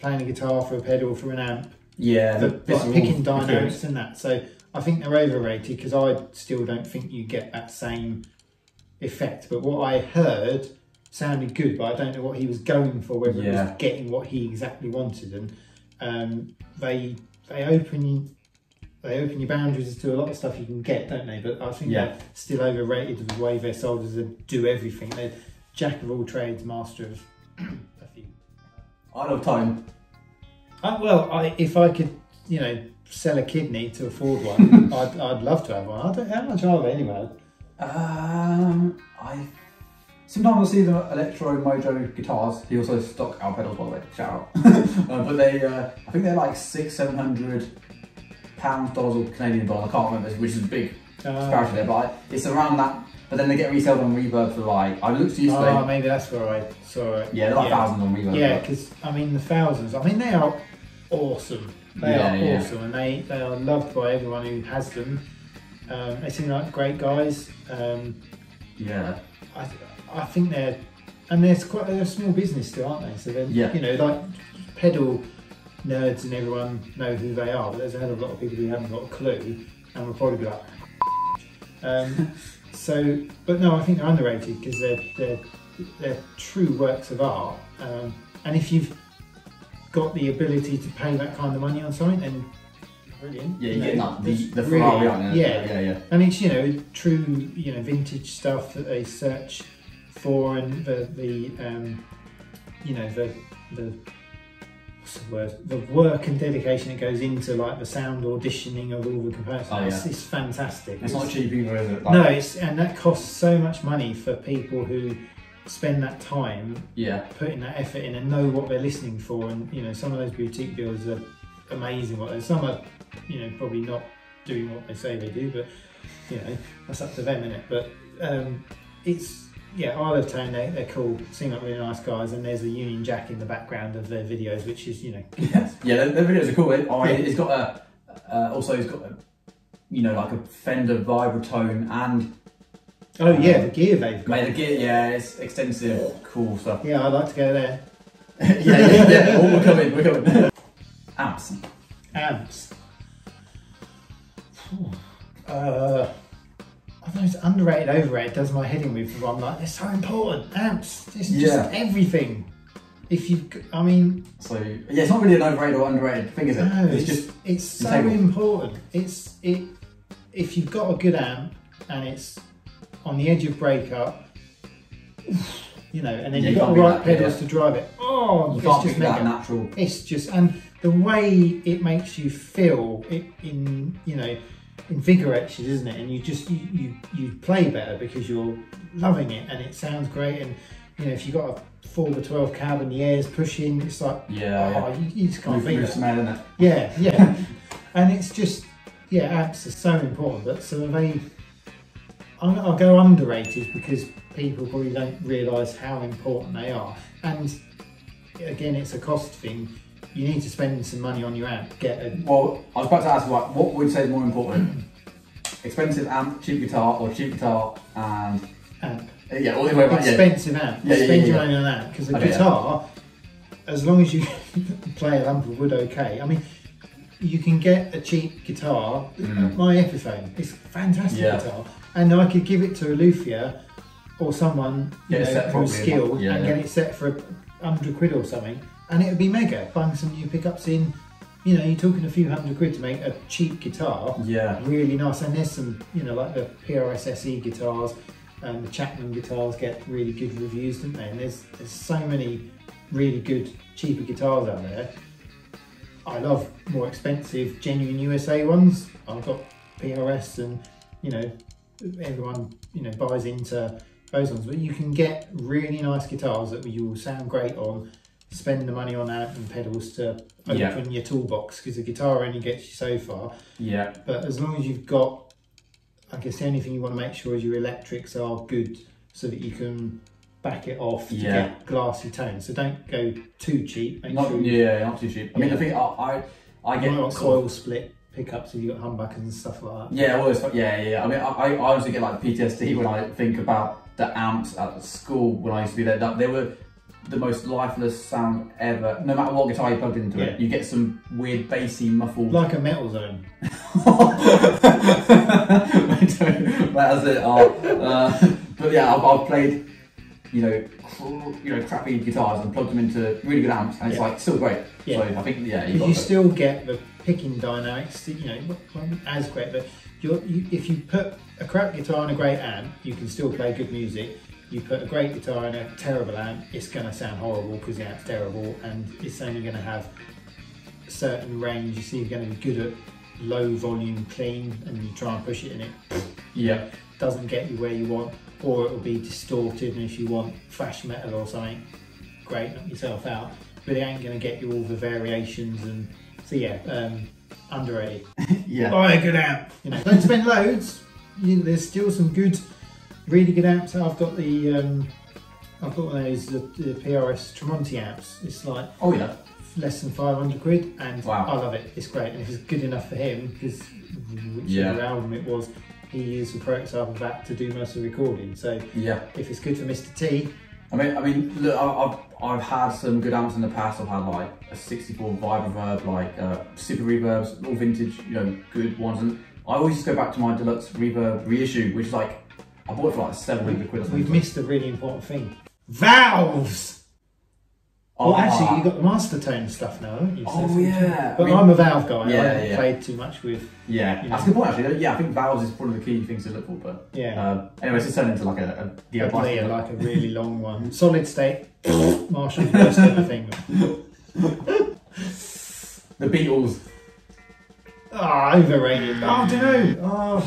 playing a guitar for a pedal for an amp. Yeah, like picking dynamics and that. So I think they're overrated because I still don't think you get that same effect. But what I heard sounded good, but I don't know what he was going for, whether it was getting what he exactly wanted. And they open your boundaries to a lot of stuff you can get, don't they? But I think they're still overrated with the way they're sold as a do everything. They're jack of all trades, master of a few. I love time. If I could, you know, sell a kidney to afford one, I'd love to have one. How much are they anyway? Sometimes I see the Electro Mojo guitars. He also stock our pedals, by the way. Shout out. But they, I think they're like $600-700 dollars or Canadian dollars. I can't remember, which is a big disparity there. But it's around that. But then they get resold on Reverb for like, I looked yesterday. Oh, maybe that's where I saw it. Yeah, they're like thousands on Reverb. Yeah, because I mean the thousands. I mean they are awesome. They are awesome, and they are loved by everyone who has them. They seem like great guys. Yeah. I think they're a small business still, aren't they? So they're, you know, like pedal nerds and everyone know who they are, but there's a hell of a lot of people who haven't got a clue, and will probably be like. But no, I think they're underrated because they're true works of art, and if you've got the ability to pay that kind of money on something, then brilliant. Yeah, you get that the Ferrari on it. Yeah. And it's, you know, true, you know, vintage stuff that they search for, and you know, what's the word? The work and dedication that goes into like the sound auditioning of all the components. It's fantastic. It's not cheap either, is it? No, and that costs so much money for people who spend that time putting that effort in and know what they're listening for. And you know, some of those boutique deals are amazing. Some are, you know, probably not doing what they say they do, but you know, that's up to them, innit? But Isle of Tone, they're cool, seem like really nice guys, and there's a Union Jack in the background of their videos, which is, you know, their videos are cool. It's got he's got a, you know, like a Fender Vibratone and the gear they've got. Mate, the gear, it's extensive, cool stuff. Yeah, I'd like to go there. We're coming. Amps. I don't know, it's underrated, overrated, does my head in with. I'm like, they're so important. Amps, it's just everything. If you, I mean. So, yeah, it's not really an overrated or underrated thing, is it? No, it's so important. If you've got a good amp and it's on the edge of breakup, you know, and then you've got the right pedals to drive it. Oh, you it's can't just that natural. It's just, and the way it makes you feel, invigorates you, doesn't it? And you play better because you're loving it and it sounds great. And you know, if you've got a 4x12 cab and the air's pushing, it's like, you just can't beat it. Isn't it? Yeah. And it's just, amps are so important. But so I'll go underrated because people probably don't realise how important they are. And again, it's a cost thing. You need to spend some money on your amp. Well, I was about to ask, what would you say is more important? Expensive amp, cheap guitar, or cheap guitar and amp? Yeah, all the way back. Expensive amp. Spend your money on that because a guitar, as long as you play a lump of wood, okay. I mean, you can get a cheap guitar. My Epiphone, it's a fantastic guitar, and I could give it to a luthier or someone who's skilled and get it set for £100 or something, and it would be mega. Bung some new pickups in. You know, you're talking a few £100 to make a cheap guitar. Yeah. Really nice, and there's some, like the PRS SE guitars and the Chapman guitars get really good reviews, don't they? And there's so many really good cheaper guitars out there. I love more expensive, genuine USA ones. I've got PRS, and everyone buys into those ones. But you can get really nice guitars that you will sound great on. Spend the money on amp and pedals to open your toolbox, because the guitar only gets you so far. Yeah. But as long as you've got, I guess the only thing you want to make sure is your electrics are good, so that you can back it off to get glassy tones. So don't go too cheap. Not too cheap. I mean, the thing I get like coil split pickups if you've got humbuckers and stuff like that. Yeah, I mean, I honestly get like PTSD when I think about the amps at school when I used to be there. They were the most lifeless sound ever. No matter what guitar you plugged into it, you get some weird bassy muffled. Like a Metalzone. That's it. But yeah, I've played, crappy guitars and plugged them into really good amps, and it's like still great. Yeah. So I think you still get the picking dynamics, as great. But if you put a crap guitar and a great amp, you can still play good music. You put a great guitar in a terrible amp, it's going to sound horrible because the amp's terrible, and it's only going to have a certain range. You see, you're going to be good at low volume clean, and you try and push it and it doesn't get you where you want, or it will be distorted. And if you want thrash metal or something, great, knock yourself out. But it ain't going to get you all the variations. And so underrated. Buy a good amp. Don't spend loads. There's still some good. Really good amps. I've got I've got one of those the PRS Tremonti amps. It's like less than £500, and I love it. It's great, and if it's good enough for him, because whichever album it was, he used the prototype of that to do most of the recording. So if it's good for Mr. T. I mean, look, I've had some good amps in the past. I've had like a 64 Vibe Reverb, like Super Reverbs, all vintage, good ones, and I always just go back to my deluxe Reverb reissue, which is like. I bought it for like £700 or something. We've missed a really important thing. Valves! Actually, you've got the master tone stuff now, haven't you? But I'm a valve guy. I haven't played too much with... That's a good point, actually. Yeah, I think valves is one of the key things to look for. But anyway, it's turned into like a DIY. Like a really long one. Solid state. Marshall's worst ever thing. The Beatles. Overrated. I don't know.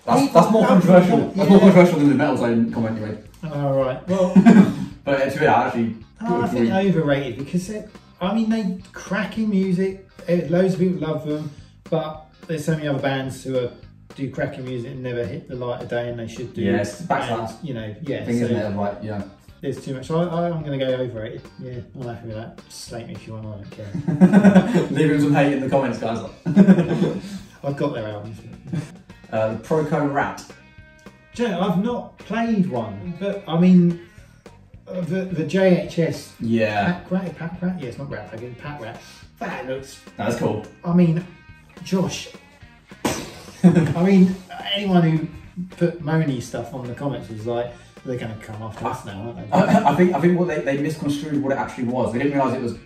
That's more controversial. That's more controversial than the Metalzone comment you made. Oh, right. Well, but it's really actually. I think overrated because they cracking music. Loads of people love them, but there's so many other bands who do cracking music and never hit the light of day, and they should do. Yes, back to that. Thing, isn't it? Like, there's too much. So I'm going to go overrated. Yeah, I'm happy with that. Slate me if you want. I don't care. Leave him some hate in the comments, guys. I've got their albums. The Proco Rat. I've not played one, but I mean, the JHS. Pack Rat. Yeah, it's not Rat. I get Pack Rat. That's cool. I mean, Josh. I mean, anyone who put moany stuff on the comments was like, they're going to come after us now, aren't they? I think what they misconstrued what it actually was. They didn't realise it was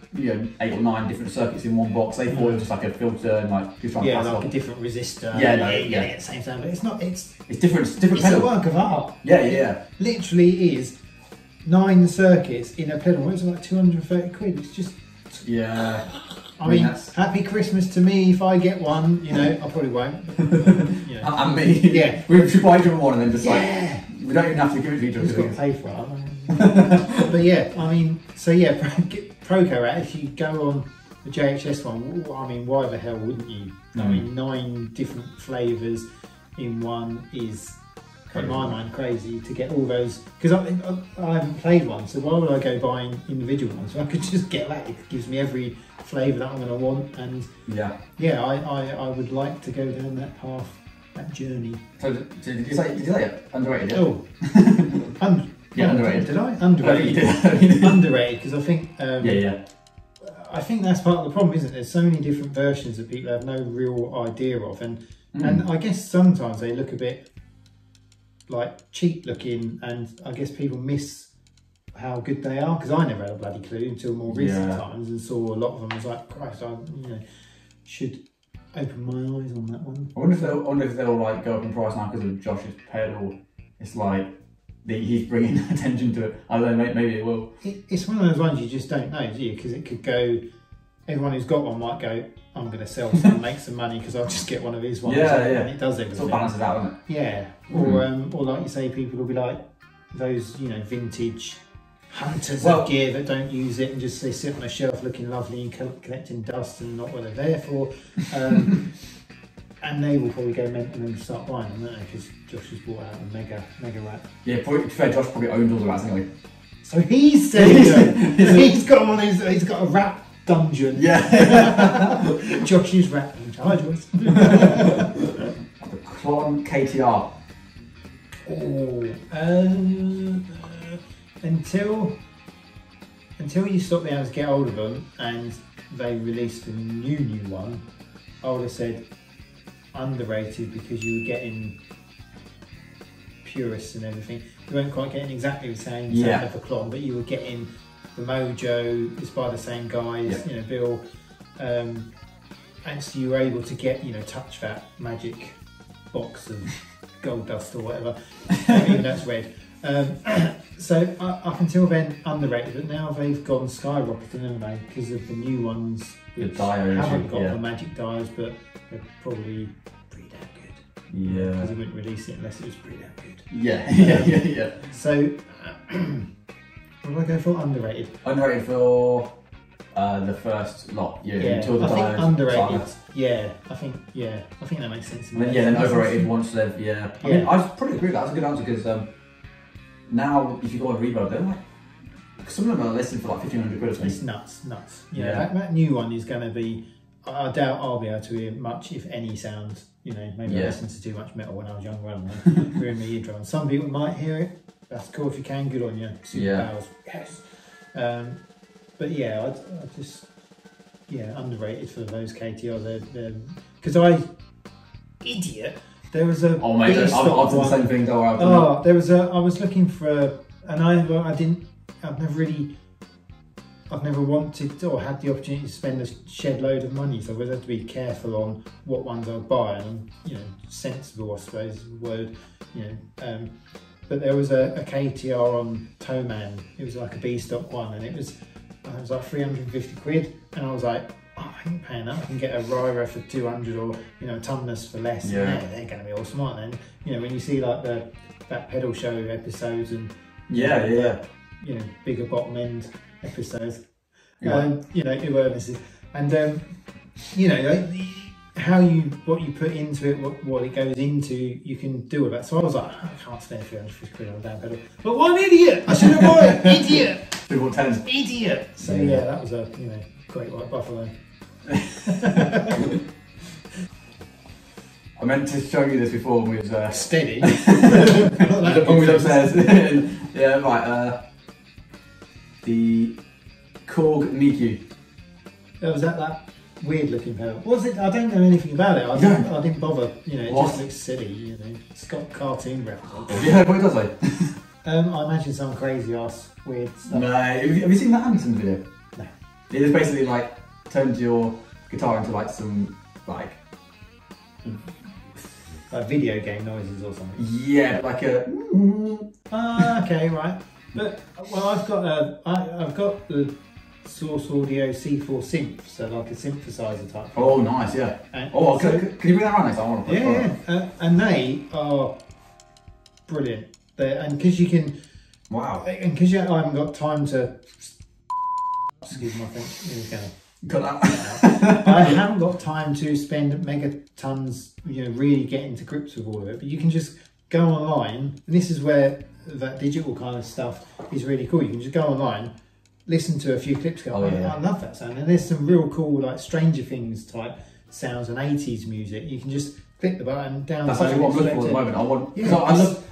8 or 9 different circuits in one box. They thought it was just like a filter and like just trying to pass like off. a different resistor. Yeah, at the same time, but it's not. It's different. It's different. It's pedal. a work of art. Yeah. It literally is 9 circuits in a pedal. It's like 230 quid. It's just. Yeah. I mean, happy Christmas to me if I get one. I probably won't. And me. Yeah. We should buy each other one and then just like. We don't even have to give it to each other. Just got to pay for it. But yeah, I mean, Proco Rat, if you go on the JHS one, I mean, why the hell wouldn't you? I mean, 9 different flavours in one is, in my mind, crazy to get all those. Because I haven't played one, so why would I go buying individual ones? I could just get that. It gives me every flavour that I'm going to want. And I would like to go down that path. That journey. So did you say it? Underrated? Yeah? Oh, underrated. Did I? Underrated. Underrated because I think. I think that's part of the problem, isn't it? There's so many different versions that people have no real idea of, and I guess sometimes they look a bit like cheap looking, and I guess people miss how good they are because I never had a bloody clue until more recent times and saw a lot of them. I was like, Christ, I should open my eyes on that one. I wonder if they'll like go up in price now because of Josh's pedal. It's like he's bringing attention to it. I don't know, maybe it will. It's one of those ones you just don't know, do you? Because it could go. Everyone who's got one might go, I'm going to sell some, make some money because I'll just get one of his ones. And it does everything. Sort of balances out, doesn't it? Yeah. Or like you say, people will be like those, vintage hunters of gear that don't use it and just they sit on a shelf looking lovely and collecting dust and not what they're there for. And they will probably go mental and start buying them, won't they? Because Josh has bought out a mega rat. Yeah, probably, to be fair, Josh probably owns all the rats anyway. So he's selling them. He's got one. He's got a rat dungeon. Yeah. Josh's rat dungeon. Hi, Josh. The Klon KTR. Until you stop being able to get hold of them and they released a new one, I would have said underrated because you were getting purists and everything. You weren't quite getting exactly the same sound of a Klon, but you were getting the Mojo. It's by the same guys, Bill, and so you were able to get touch that magic box of gold dust or whatever. Even that's red. So up until then, underrated, but now they've gone skyrocketing, haven't they? Because of the new ones, which haven't got the magic dials, but they're probably pretty damn good. Yeah. Because they wouldn't release it unless it was pretty damn good. Yeah. So, what do I go for? Underrated. Underrated for the first lot. Until the dials. Underrated. I think that makes sense. Then overrated once they've. I mean, I probably agree with that. That's a good answer because. Now, if you go on Reverb, they're like, some of them are listed for like 1,500 quid or something. It's nuts. That new one is going to be, I doubt I'll be able to hear much, if any, sound. Maybe I listened to too much metal when I was younger, I don't know, ruined my eardrum. Some people might hear it, that's cool if you can, good on you. Superpowers, yes. But I just, underrated for those KTRs. Because idiot. There was a I've done the same thing. I was looking for I've never wanted or had the opportunity to spend a shed load of money, so I would have to be careful on what ones I buy, and sensible, I suppose is the word. But there was a KTR on Towman. It was like a B stock one, and it was like 350 quid, and I was like, I ain't paying that. I can get a Ryra for 200 or Tumnus for less. They're going to be awesome, aren't they? When you see like that pedal show episodes and bigger bottom end episodes, awarenesses, and what you put into it, what it goes into, you can do with that. So I was like, I can't spend 350 quid on a damn pedal. But what an idiot! I should have bought it. Idiot. Idiot. So that was a great white buffalo. I meant to show you this before when we was steady. When we was upstairs. The Korg Miku. Was that weird looking pedal. Was it? I don't know anything about it. I didn't bother. You know, it just looks silly. You know, it's got cartoon reference. Yeah, what does it? I imagine some crazy ass weird stuff. No, have you seen that Anderson video? No. It is basically like turns your guitar into like some like video game noises or something. Yeah, like a. Okay, right. But well, I've got the Source Audio C4 synth, so like a synthesizer type. Oh, nice, yeah. And oh, so, can you bring that around next time? I want to put and they are brilliant. And because you can. Wow. And because I haven't got time to. Excuse my thing. Here we go. Got that. I haven't got time to spend megatons, you know, really getting to grips with all of it. But you can just go online, and this is where that digital kind of stuff is really cool. You can just go online, listen to a few clips, go, I love that sound. And there's some real cool, like Stranger Things type sounds and 80s music. You can just click the button down. That's actually what I'm looking for at the moment.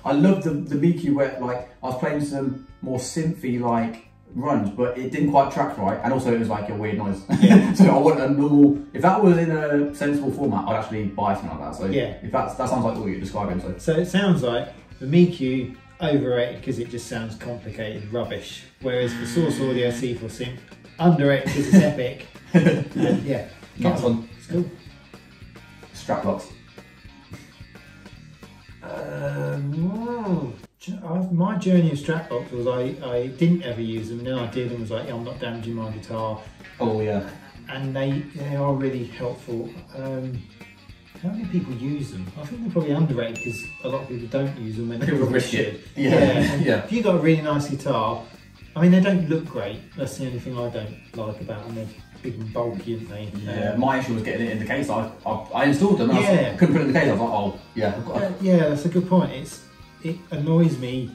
I love the Miku where like I was playing some more synthy like runs, but it didn't quite track right, and also it was like a weird noise. Yeah. So I want a normal. If that was in a sensible format, I'd actually buy something like that. So yeah, if that sounds like what you're describing. So it sounds like the Miku overrated because it just sounds complicated rubbish, whereas the Source Audio C4 synth underrated because it's epic. And yeah, nice one. It's cool. Strap locks. My journey of strap locks was I didn't ever use them, and then I did and was like, yeah, I'm not damaging my guitar. Oh yeah. And they are really helpful. How many people use them? I think they're probably underrated because a lot of people don't use them and people risk it. Yeah. Yeah. If you've got a really nice guitar, I mean, they don't look great. That's the only thing I don't like about them. They're big and bulky, aren't they? Yeah. My issue was getting it in the case. I installed them. And I couldn't put it in the case. I was like, oh yeah. Yeah, that's a good point. It annoys me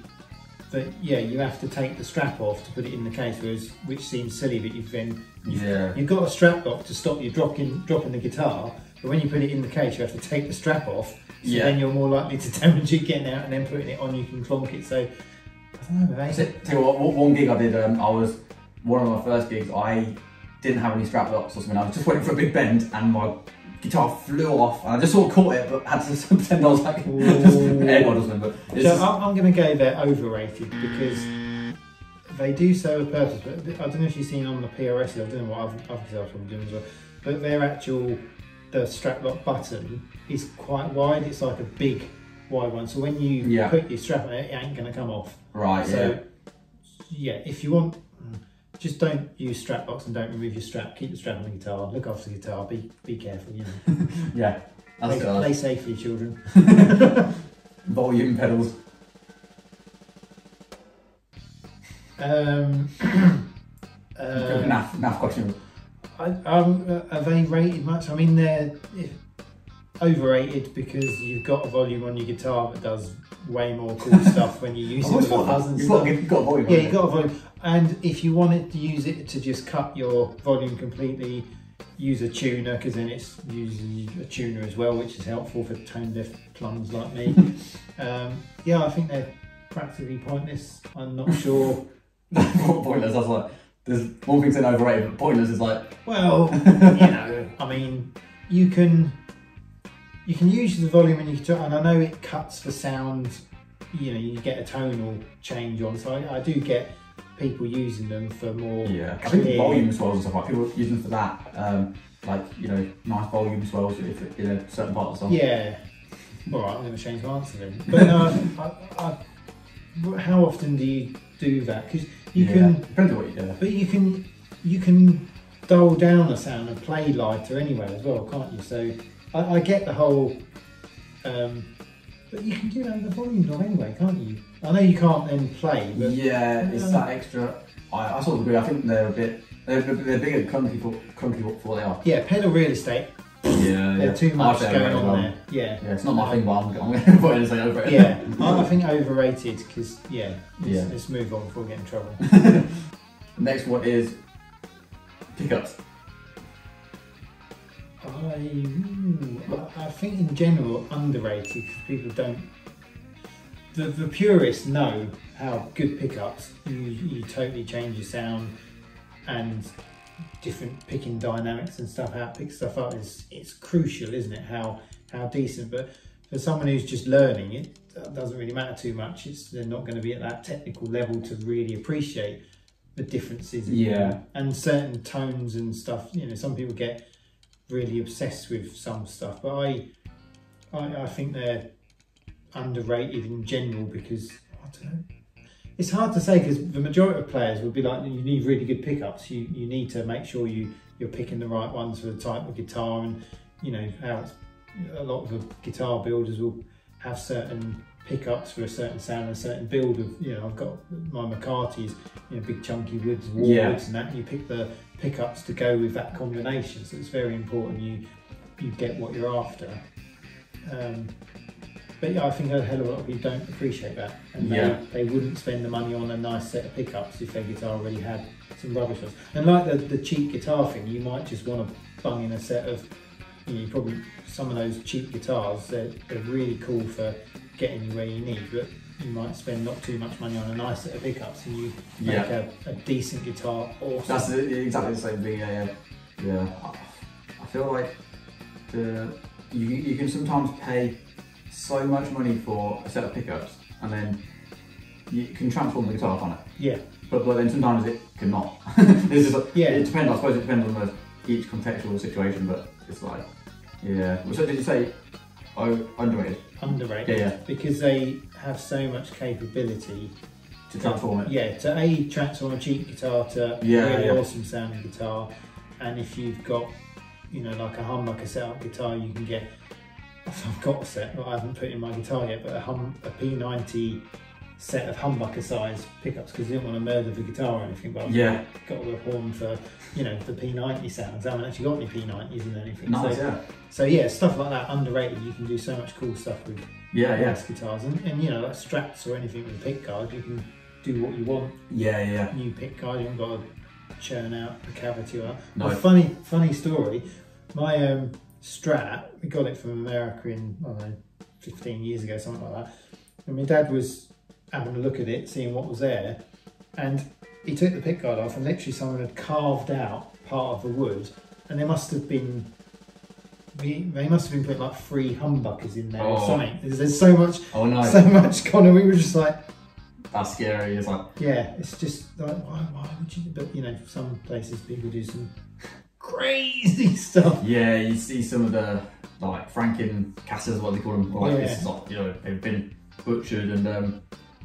that you have to take the strap off to put it in the case, which seems silly. But you've got a strap lock to stop you dropping the guitar. But when you put it in the case, you have to take the strap off, so then you're more likely to damage it getting out, and then putting it on, you can clonk it. So, I don't know, mate. Tell you what, one gig I did, one of my first gigs, I didn't have any strap locks or something. I was just waiting for a big bend, and my guitar flew off, and I just sort of caught it, but had to pretend I was like, just airborne or something. But so I'm going to go they're overrated, because they do serve a purpose, but I don't know if you've seen on the PRS, I don't know what other guitars I'm doing as well, but the strap lock button is quite wide. It's like a big wide one, so when you put your strap on it ain't going to come off. Right. So if you want, just don't use strap locks and don't remove your strap. Keep the strap on the guitar. Look after the guitar. Be careful. You know. Yeah. Play safely, children. Volume pedals. Naff question. Are they rated much? I mean, they're overrated because you've got a volume on your guitar that does way more cool stuff when you use it with a fuzz and stuff. You've got a volume. Yeah, you've got a volume. And if you wanted to use it to just cut your volume completely, use a tuner, because then it's using a tuner as well, which is helpful for tone deaf plums like me. I think they're practically pointless. I'm not sure. Pointless, that's like, there's one thing saying overrated, but pointless is like... Well, I mean, you can use the volume in your guitar, and I know it cuts for sound, you get a tonal change on, so I do get people using them for more I think volume swells and stuff, like people use them for that, nice volume swells if in a certain part of the song. Yeah. Alright, I'm going to change my answer then. But how often do you do that? Because you can... Depends on what you do. But you can dull down a sound and play lighter anyway as well, can't you? So I get the whole... but you can do that with the volume knob anyway, can't you? I know you can't then play, but... Yeah, it's that extra... I sort of agree. I think they're a bit... They're bigger clunky for what they are. Yeah, pedal real estate. There's too much going on there. Yeah, it's not my thing, but I'm going to put it and say overrated. Yeah, I think overrated because let's move on before we get in trouble. Next one is pickups. I think in general underrated because people don't. The purists know how good pickups. You totally change your sound, and different picking dynamics and stuff, how it picks stuff up, it's crucial, isn't it? How decent. But for someone who's just learning, it doesn't really matter too much. They're not going to be at that technical level to really appreciate the differences. And certain tones and stuff. You know, some people get really obsessed with some stuff, but I think they're underrated in general, because I don't know. It's hard to say, because the majority of players would be like, you need really good pickups. You need to make sure you're picking the right ones for the type of guitar, and you know how a lot of the guitar builders will have certain pickups for a certain sound and a certain build of, you know, I've got my McCarthy's, you know, big chunky woods, woods and that, and you pick the pickups to go with that combination. So it's very important you get what you're after. But yeah, I think a hell of a lot of people don't appreciate that, and they wouldn't spend the money on a nice set of pickups if their guitar already had some rubbish ones. And like the cheap guitar thing, you might just want to bung in a set of, you know, probably some of those cheap guitars, they're really cool for getting you where you need, but you might spend not too much money on a nice set of pickups and you make a decent guitar awesome. That's exactly the same thing, yeah. I feel like you can sometimes pay so much money for a set of pickups, and then you can transform the guitar on it. Yeah. But then sometimes it cannot. It's just like, it depends. I suppose it depends on each contextual situation, but it's like, So did you say underrated? Underrated. Yeah. Because they have so much capability to transform it. Yeah. To transform a cheap guitar to a really awesome sounding guitar, and if you've got, you know, like a humbucker setup guitar, you can get. I've got a set that I haven't put in my guitar yet, but a P90 set of humbucker size pickups, because you don't want to murder the guitar or anything, but I've got the horn for, you know, the P90 sounds. I haven't actually got any P90s and anything. Nice, so stuff like that, underrated. You can do so much cool stuff with guitars, and you know, like Strats or anything with a pick guard, you can do what you want. New pick guard, you haven't got to churn out the cavity or that. No. A funny story, my Strat, we got it from America in, I don't know, 15 years ago, something like that. And my dad was having a look at it, seeing what was there, and he took the pickguard off, and literally someone had carved out part of the wood, and they must have been putting like 3 humbuckers in there or something. There's so much, so much gone, and we were just like, that's scary. It's like, it's just like, why would you? But you know, some places people do some crazy stuff. Yeah, you see some of the like Franken-Cassers, what they call them, like this is like, you know, they've been butchered, and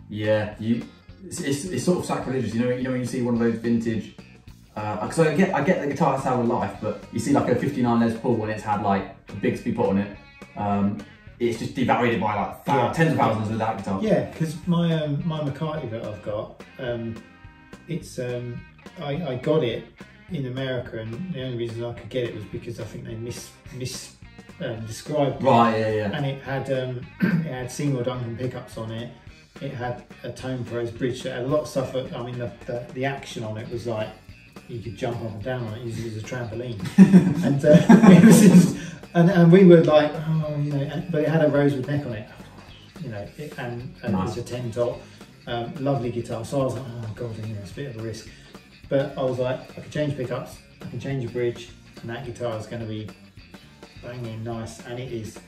it's sort of sacrilegious. You know when you see one of those vintage, because I get the guitar sound of life, but you see like a 59 Les Paul when it's had like a Bigsby put on it, it's just devalued by like tens of thousands of that guitar. Yeah, because my McCarthy that I've got, it's I got it in America, and the only reason I could get it was because I think they described it. Right, yeah. And it had Seymour Duncan pickups on it. It had a Tone Pros bridge that had a lot of stuff. I mean, the action on it was like you could jump up and down on it, use it as a trampoline. And it was just, and we were like, oh, you know, but it had a rosewood neck on it, you know, and nice. It was a 10 top, lovely guitar. So I was like, oh god, you know, it's a bit of a risk. But I was like, I can change pickups, I can change a bridge, and that guitar is going to be banging nice, and it is,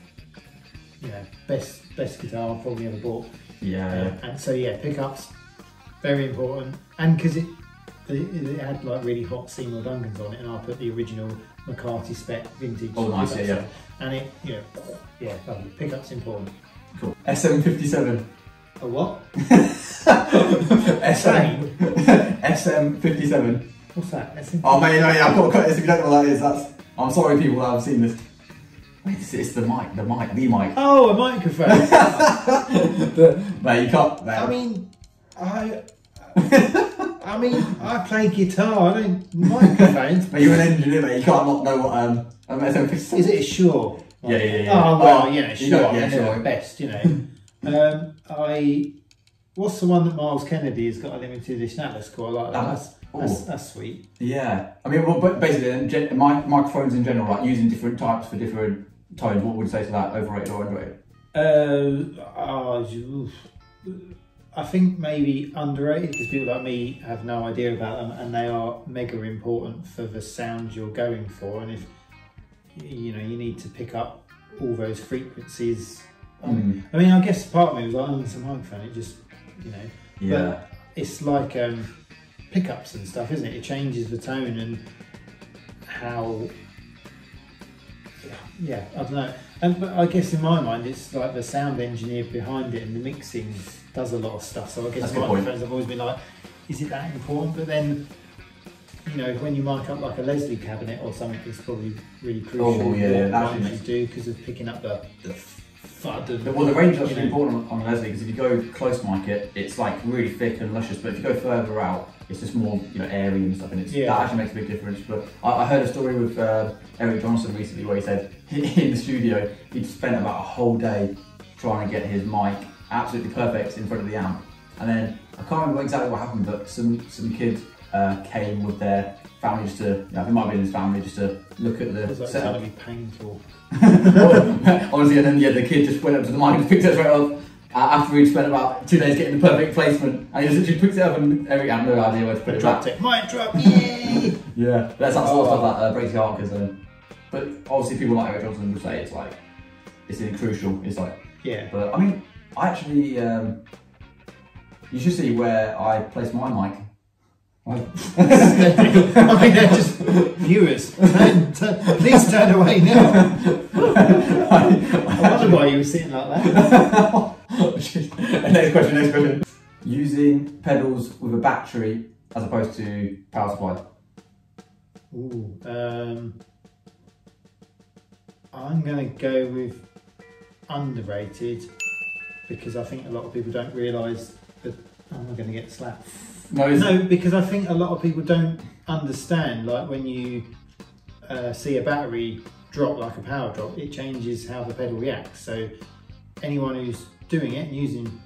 you know, best guitar I've probably ever bought. And so pickups, very important, and because it had like really hot Seymour Duncans on it, and I put the original McCarthy spec vintage. Oh, nice, yeah. And it, you know, lovely. Pickups important. Cool. SM57. A what? SM57. What's that? SM57? Oh mate, no, I've got to cut this if you don't know what that is. I'm sorry people that have seen this. Wait, it's the mic. Oh, a microphone. Mate, you can't. Mate. I mean, I play guitar. I don't microphones. But you're an engineer, mate. You can't not know what SM57 is. It a Shure? Yeah. Oh well, Shure. Sure. Best, you know. What's the one that Miles Kennedy has got a limited edition Atlas core? I like that. That's sweet. Yeah. I mean, well, but basically, microphones in general, like using different types for different tones. What would you say to that? Overrated or underrated? I think maybe underrated because people like me have no idea about them, and they are mega important for the sound you're going for. And if you need to pick up all those frequencies. I mean, I guess part of me was like, oh, it's a microphone. It just, Yeah. But it's like pickups and stuff, isn't it? It changes the tone and how. Yeah, I don't know. But I guess in my mind, it's like the sound engineer behind it and the mixing does a lot of stuff. So I guess microphones have always been like, is it that important? But then, when you mic up like a Leslie cabinet or something, it's probably really crucial. Oh yeah, what you do because of picking up the thud. Well, the range is actually important on Leslie because if you go close mic it, it's like really thick and luscious. But if you go further out, it's just more airy and stuff, and that actually makes a big difference. But I heard a story with Eric Johnson recently where he said in the studio he'd spent about a whole day trying to get his mic absolutely perfect in front of the amp, and then I can't remember exactly what happened, but some kid came with their family just to, it might have been his family, just to look at the setup. It's going to be painful. Honestly, and then the kid just went up to the mic and picked it straight up. After we'd spent about 2 days getting the perfect placement, and he just literally picked it up and Eric had no idea where to put it back. Mic drop, yay! Yeah, that's that sort of stuff that breaks your heart because, but obviously people like Eric Johnson would say it's like, it's really crucial. It's like, yeah. But I mean, I actually, you should see where I place my mic. I mean, they're just viewers. Please turn away now. I wonder why you were sitting like that. Next question. Using pedals with a battery as opposed to power supply. Ooh, I'm going to go with underrated because I think a lot of people don't realise that I'm going to get slapped. No, because I think a lot of people don't understand, like when you see a battery drop like a power drop, it changes how the pedal reacts. So anyone who's doing it and using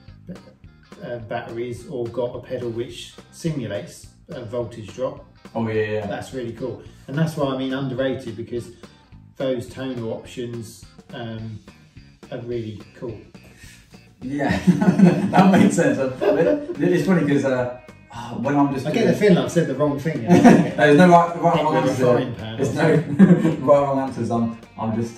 batteries or got a pedal which simulates a voltage drop, that's really cool. And that's why I mean underrated, because those tonal options are really cool. Yeah, that makes sense. It's funny because when I'm just I get the feeling I've said the wrong thing. There's no right or wrong answer. There's no right or wrong answers. I'm just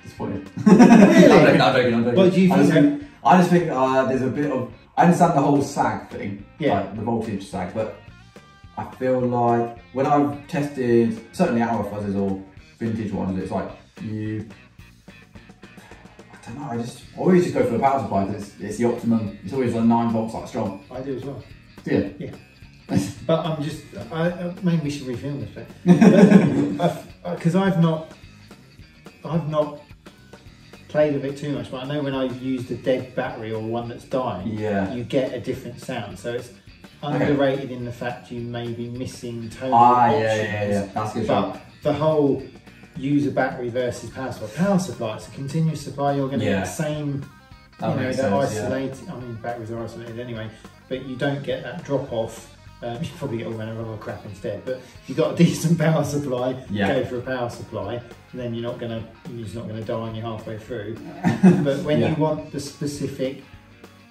disappointed. Really? I'm joking. What do you think? I just think there's a bit of. I understand the whole sag thing, like the voltage sag, but I feel like when I've tested certainly our fuzzes or vintage ones, it's like I don't know, I always just go for the power supply because it's the optimum. It's always like 9 volts, like strong. I do as well. Yeah. Yeah. But I'm just, maybe we should refilm this bit. Because I've not played with it too much, but I know when I've used a dead battery or one that's dying, you get a different sound. So it's underrated in the fact you may be missing tonal options. Yeah. That's good. But the whole use a battery versus power supply. Power supply, it's a continuous supply. You're going to get the same, they're isolated. I mean, batteries are isolated anyway, but you don't get that drop off. You probably get all manner of other crap instead. But if you've got a decent power supply, go for a power supply. And then you're not going to die on you halfway through. But when you want the specific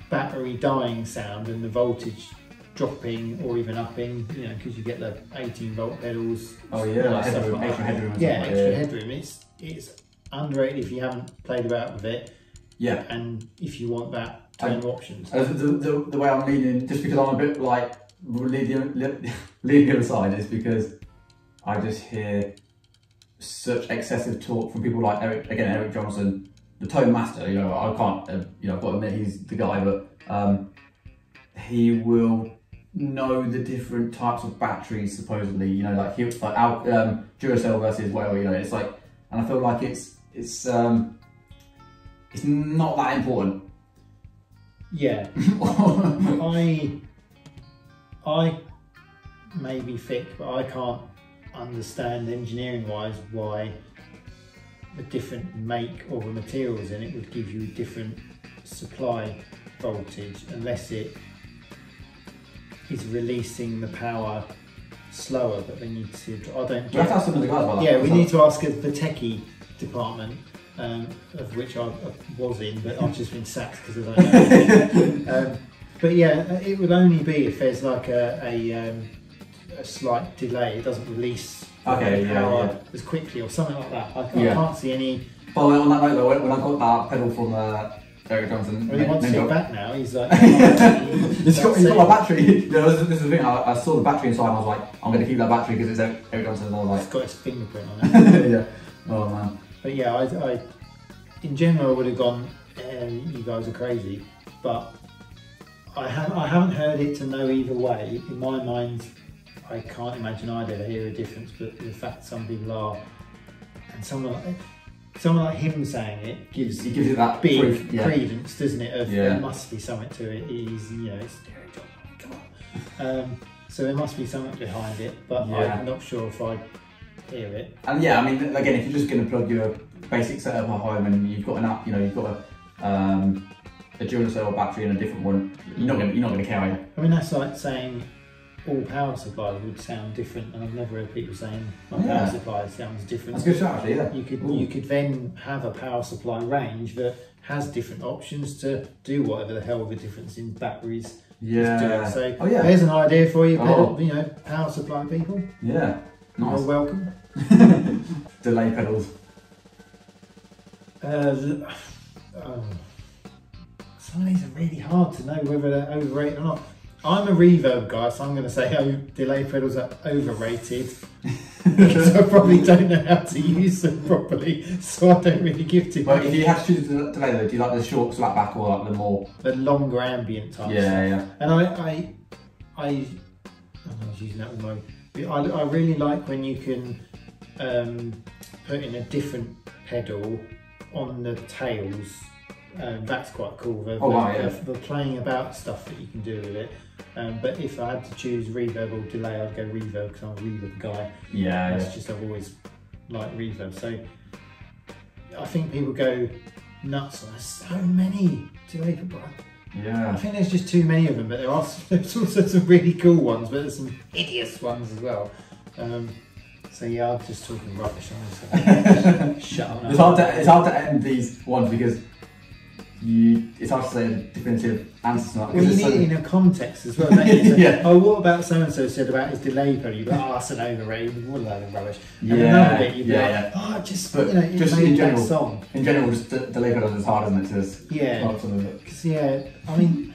battery dying sound and the voltage dropping or even upping, because you get the 18 volt pedals. Oh yeah, like extra headroom. Extra headroom. It's underrated if you haven't played about with it. Yeah. And if you want that tonal options. The way I'm leaning, just because I'm a bit like leaning the other side, is because I just hear such excessive talk from people like Eric Johnson, the tone master. I can't, I've got to admit he's the guy, but he will know the different types of batteries supposedly. Like he's like Duracell versus whatever. It's like, and I feel like it's not that important. Yeah, I may be thick, but I can't understand engineering wise why the different make or the materials in it would give you a different supply voltage unless it is releasing the power slower, but then you need to, I don't get. Ask some of the guys about that. Yeah, we need to ask the techie department, of which I was in, but I've just been sacked because I don't know. But yeah, it would only be if there's like a slight delay. It doesn't release power as quickly or something like that. I can't see any. But on that note, though, when I got that pedal from Eric Johnson, well, he wants to get back now. He's like, he's got my battery. This is the thing. I saw the battery inside, and I was like, I'm going to keep that battery because it's Eric Johnson. And I was like, it's got his fingerprint on it. Yeah. Oh man. But yeah, I in general would have gone. You guys are crazy, but I haven't heard it to know either way. In my mind, I can't imagine I'd ever hear a difference. But the fact some people are, and someone like him saying it gives it that big proof, credence, doesn't it? Of there must be something to it. He's, it's Derek Johnson, come on. So there must be something behind it, but I'm not sure if I hear it. And yeah, I mean, again, if you're just going to plug your basic setup at home and you've got you've got a dual cell battery and a different one, you're not going to care, are you? I mean, that's like saying all power supplies would sound different, and I've never heard people saying my power supply sounds different. That's a good shout, actually. Yeah. You could then have a power supply range that has different options to do whatever the hell the difference in batteries. Yeah. So there's an idea for you, power supply people. Yeah. Nice. You're welcome. Delay pedals. Some of these are really hard to know whether they're overrated or not. I'm a reverb guy, so I'm going to say delay pedals are overrated because I probably don't know how to use them properly, so I don't really give too much. Well, if you had to choose a delay though, do you like the short slap back or like the longer ambient type? Yeah. And I was using that with I really like when you can put in a different pedal on the tails. That's quite cool. The playing about stuff that you can do with it. But if I had to choose reverb or delay, I'd go reverb because I'm a reverb guy. That's just, I've always liked reverb. So I think people go nuts on so many delay pedals. Yeah. I think there's just too many of them, but there's also some really cool ones, but there's some hideous ones as well. So yeah, I'm just talking rubbish. Shut up. It's hard to end these ones because it's hard to say a definitive answer to that. Well, you need it in a context as well, don't you? So, what about so and so said about his delay pedal? You go, that's an overrated, what a load of rubbish. And another bit, you'd be like, just in general, that song. In general, just delay pedals is hard, isn't it? Because I mean,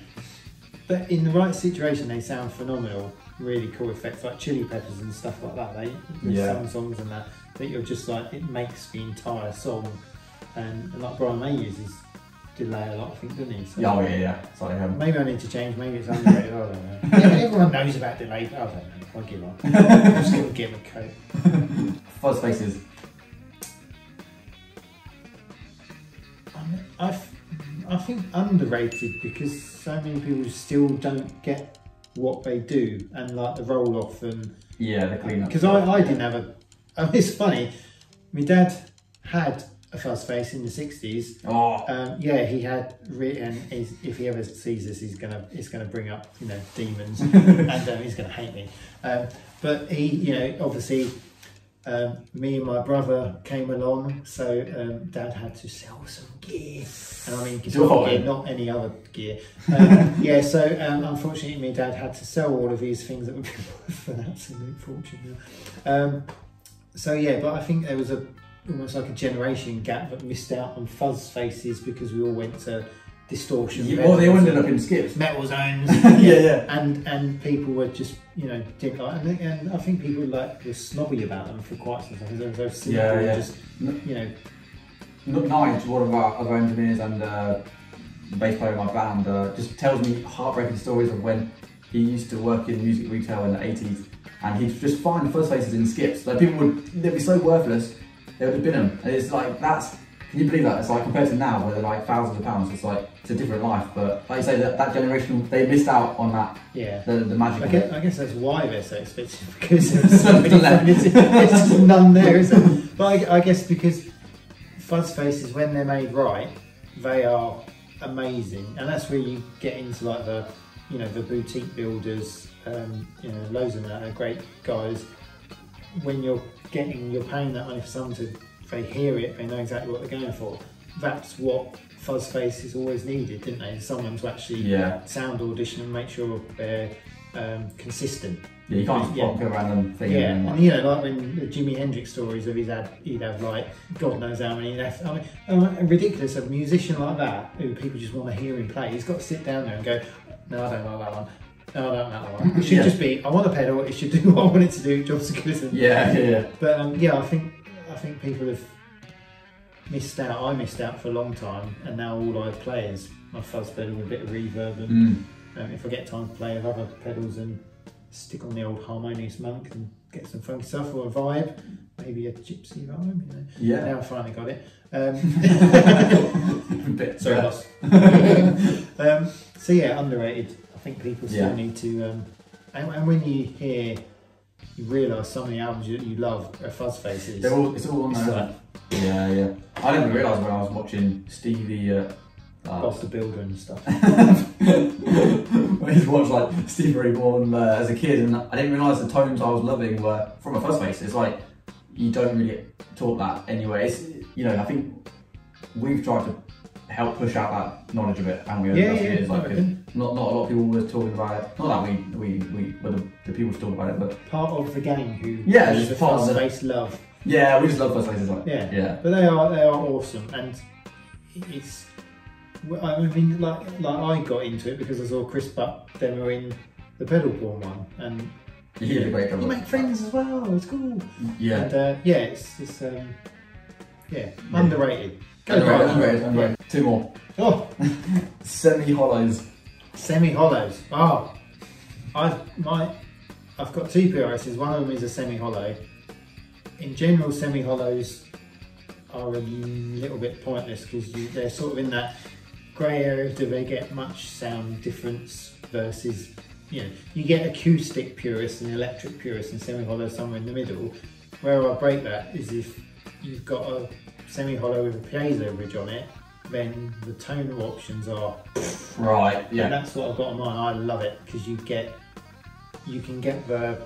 but in the right situation, they sound phenomenal. Really cool effects like Chili Peppers and stuff like that. There's some songs and that you're just like, it makes the entire song. And like Brian May uses delay a lot, I think, doesn't he? So Sorry, maybe I need to change. Maybe it's underrated. I don't know. Everyone knows about delay. I don't know. I'll give up. I'm just going to give him a coat. Fuzz Faces. I think underrated because so many people still don't get what they do and like the roll off and the cleanup. Because I didn't have it's funny. My dad had a Fuzz Face in the 60s. He had, and if he ever sees this, it's gonna bring up demons, and he's gonna hate me. But he, obviously, me and my brother came along, so Dad had to sell some gear, and I mean guitar gear, not any other gear. So unfortunately, my dad had to sell all of these things that would be worth an absolute fortune now. But I think there was almost like a generation gap that missed out on Fuzz Faces because we all went to distortion. They all ended up in skips. Metalzones. And people were just, didn't like, and I think people were snobby about them for quite some time because they were very simple. Just, Nige, one of our other engineers and the bass player in my band, just tells me heartbreaking stories of when he used to work in music retail in the 80s, and he'd just find Fuzz Faces in skips. Like they'd be so worthless. They would have been them, and it's like can you believe that? It's like compared to now, where they're like thousands of pounds. It's a different life. But like you say, that generation, they missed out on that. The magic. I guess that's why they're so expensive because there's so many. There's none there, is there? But I guess because Fuzz Faces, when they're made right, they are amazing, and that's where you get into like the boutique builders. Loads of them are great guys. When you're paying that money for someone they hear it, they know exactly what they're going for. that's what Fuzz Faces always needed, didn't they? Someone to actually sound audition and make sure they're consistent. Yeah, you can't just go around them thing. Yeah, and you know, like when the Jimi Hendrix stories of he'd have like God knows how many left. I mean, ridiculous. A musician like that who people just want to hear him play, he's got to sit down there and go, no, I don't like that one. No, I don't like that one. It should just be, I want a pedal. It should do what I want it to do. Jobs are good. Yeah. But yeah, I think people have missed out. I missed out for a long time, and now all I play is my fuzz pedal with a bit of reverb, and if I get time to play with other pedals, and stick on the old Harmonious Monk and get some funky stuff or a vibe, maybe a gypsy vibe, you know. Yeah. Now I finally got it. Sorry. So yeah, underrated. I think people still need to. And when you hear, you realise some of the albums you love are Fuzz Faces. It's all on there. Yeah. I didn't realise when I was watching Stevie. Boss the Builder and stuff. I used to watch like Stevie Ray Vaughan as a kid, and I didn't realise the tones I was loving were from a Fuzz Face. It's like you don't really get taught that anyway. It's, you know, I think we've tried to help push out that knowledge of it, and we not a lot of people were talking about it. Not that we were the people talking about it, but part of the gang who just the part Fuzz of Face love. Yeah, we just love Fuzz Faces. Like, yeah. But they are awesome, and it's. I mean, like I got into it because I saw Chris Buck demoing the pedal porn one, and you make friends as well. It's cool. Yeah, and it's underrated. Underrated. Two more. Oh, semi-hollows. Semi-hollows. Oh, I've got two PRSs. One of them is a semi-hollow. In general, semi-hollows are a little bit pointless because they're sort of in that grey area. Do they get much sound difference versus, you know, you get acoustic purists and electric purists and semi-hollow somewhere in the middle. Where I break that is if you've got a semi-hollow with a piezo bridge on it, then the tonal options are right. Yeah, and that's what I've got on mine. I love it because you can get the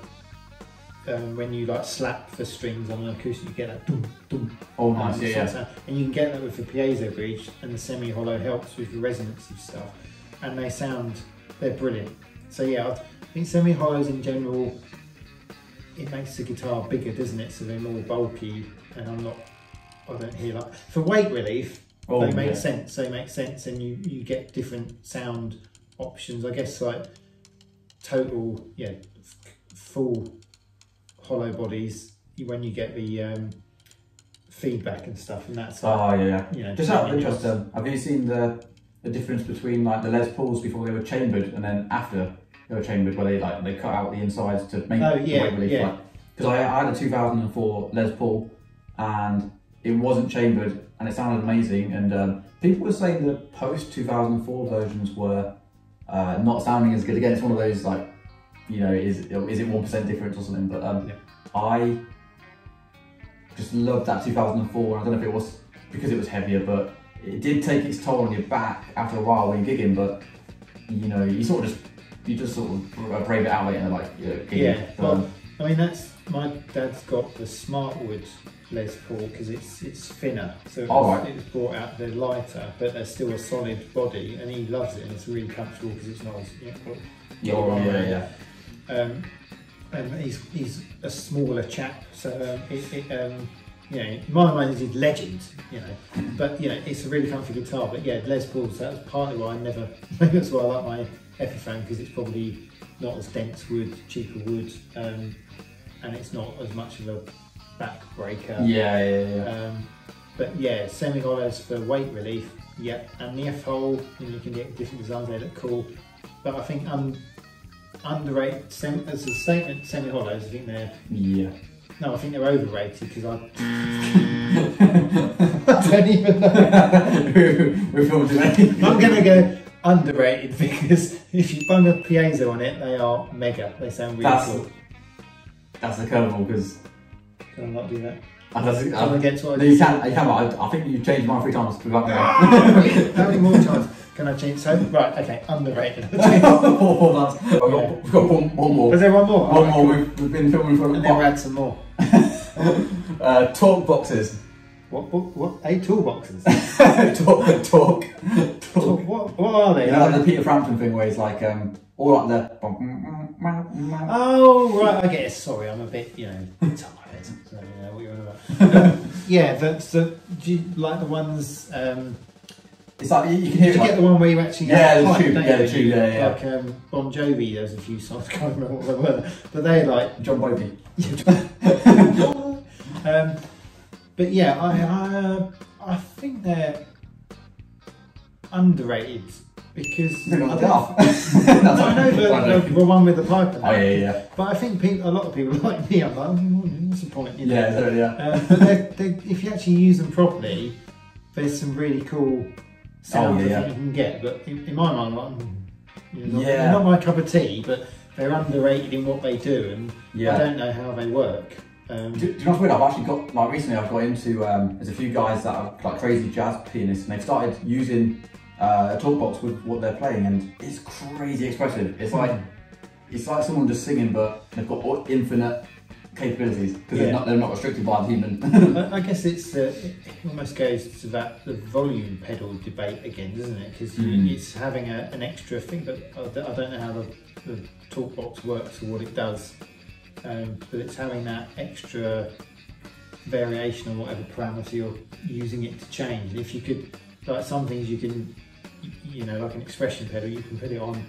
when you like slap the strings on an acoustic, you get that dum dum. Oh, nice, yeah. Sound. And you can get that with the piezo bridge, and the semi-hollow helps with the resonancy stuff, and they're brilliant. So yeah, I think semi-hollows in general, it makes the guitar bigger, doesn't it? So they're more bulky, and I don't hear like for weight relief. They make sense. They make sense, and you get different sound options. I guess like total, full hollow bodies when you get the feedback and stuff, and that's like, you know. Just out of interest, have you seen the difference between like the Les Pauls before they were chambered and then after they were chambered, where they cut out the insides to make the weight relief? Because I had a 2004 Les Paul and it wasn't chambered and it sounded amazing, and people were saying the post 2004 versions were not sounding as good. Again, it's one of those like, you know, is it 1% difference or something? But I just loved that 2004. I don't know if it was because it was heavier, but it did take its toll on your back after a while when you're gigging. But you know, you just sort of brave it out later, and like, you know, gigging. Yeah. Well, I mean, that's my dad's got the Smartwood Les Paul because it's thinner, so it was brought out, they're lighter, but they're still a solid body, and he loves it, and it's really comfortable because it's not as and he's a smaller chap, so you know, in my mind he's a legend, you know, but you know, it's a really comfy guitar. But yeah, Les Pauls, that was partly why maybe that's why I like my Epiphone, because it's probably not as dense wood, cheaper wood, and it's not as much of a backbreaker. But yeah, semi-hollows for weight relief. Yeah, and the F-hole, you can get different designs. They look cool. But I think underrated as a statement. Semi-hollows, I think they're no, I think they're overrated because I don't even know. I'm gonna go underrated because if you bung a piezo on it, they are mega. They sound really cool. That's a curveball because. Can I not do that? You can. I think you've changed mine 3 times. How many more times can I change? So, right, okay, underrated. We've got one more. Was there one more? One more. We've been filming for a while. And then we'll add some more. Talk boxes. What? 8 toolboxes? Talk. What are they? You know, like the Peter Frampton thing where he's like, all like the. Oh right, I guess. Sorry, I'm a bit, tired. So, what you're on about. Yeah, do you like the ones? It's like you can hear. You get the one where you actually the tube, yeah. Like Bon Jovi, there's a few songs. I can't remember what they were, but they're like John Bovi. But yeah, I think they're underrated because I know the one with the pipe. Oh yeah. But I think a lot of people like me. I'm like, what's the point? Yeah, totally, yeah. But if you actually use them properly, there's some really cool sounds that you can get. But in my mind, they're not my cup of tea, but they're underrated in what they do, and I don't know how they work. Do you know what's weird? I've actually got, like recently I've got into, there's a few guys that are like crazy jazz pianists and they've started using a talkbox with what they're playing and it's crazy expressive. It's like someone just singing but they've got infinite capabilities because they're not restricted by the human. I guess it almost goes to the volume pedal debate again, doesn't it? Because it's having an extra thing, but I don't know how the talkbox works or what it does. But it's having that extra variation on whatever parameter you're using it to change. If you could, like some things you can, like an expression pedal, you can put it on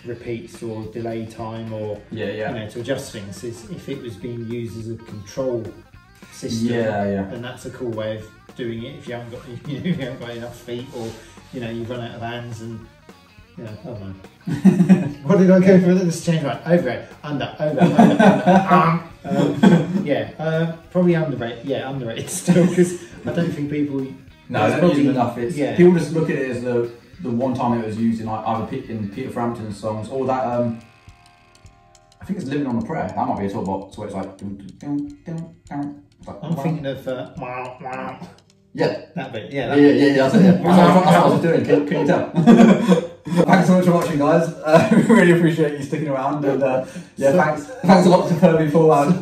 repeats or delay time or to adjust things. If it was being used as a control system, then that's a cool way of doing it. If you haven't got if you haven't got enough feet or you've run out of hands and. I don't know. What did I go for? Let's change right. Over, under. Probably underrated. Yeah, underrated still because I don't think people. No, they don't use it enough. People just look at it as the one time it was used in like either in Peter Frampton's songs or that. I think it's "Living on a Prayer." That might be a talkbox where it's like. I'm thinking of yeah, that bit. Yeah, that's it. That's what I was doing. Can you tell? Thanks so much for watching, guys. Really appreciate you sticking around, and thanks a lot to Pervy Paul.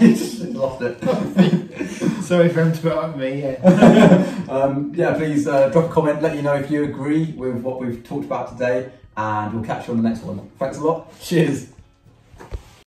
You just lost it. Sorry for him to put up with me. Please drop a comment. Let you know if you agree with what we've talked about today, and we'll catch you on the next one. Thanks a lot. Cheers.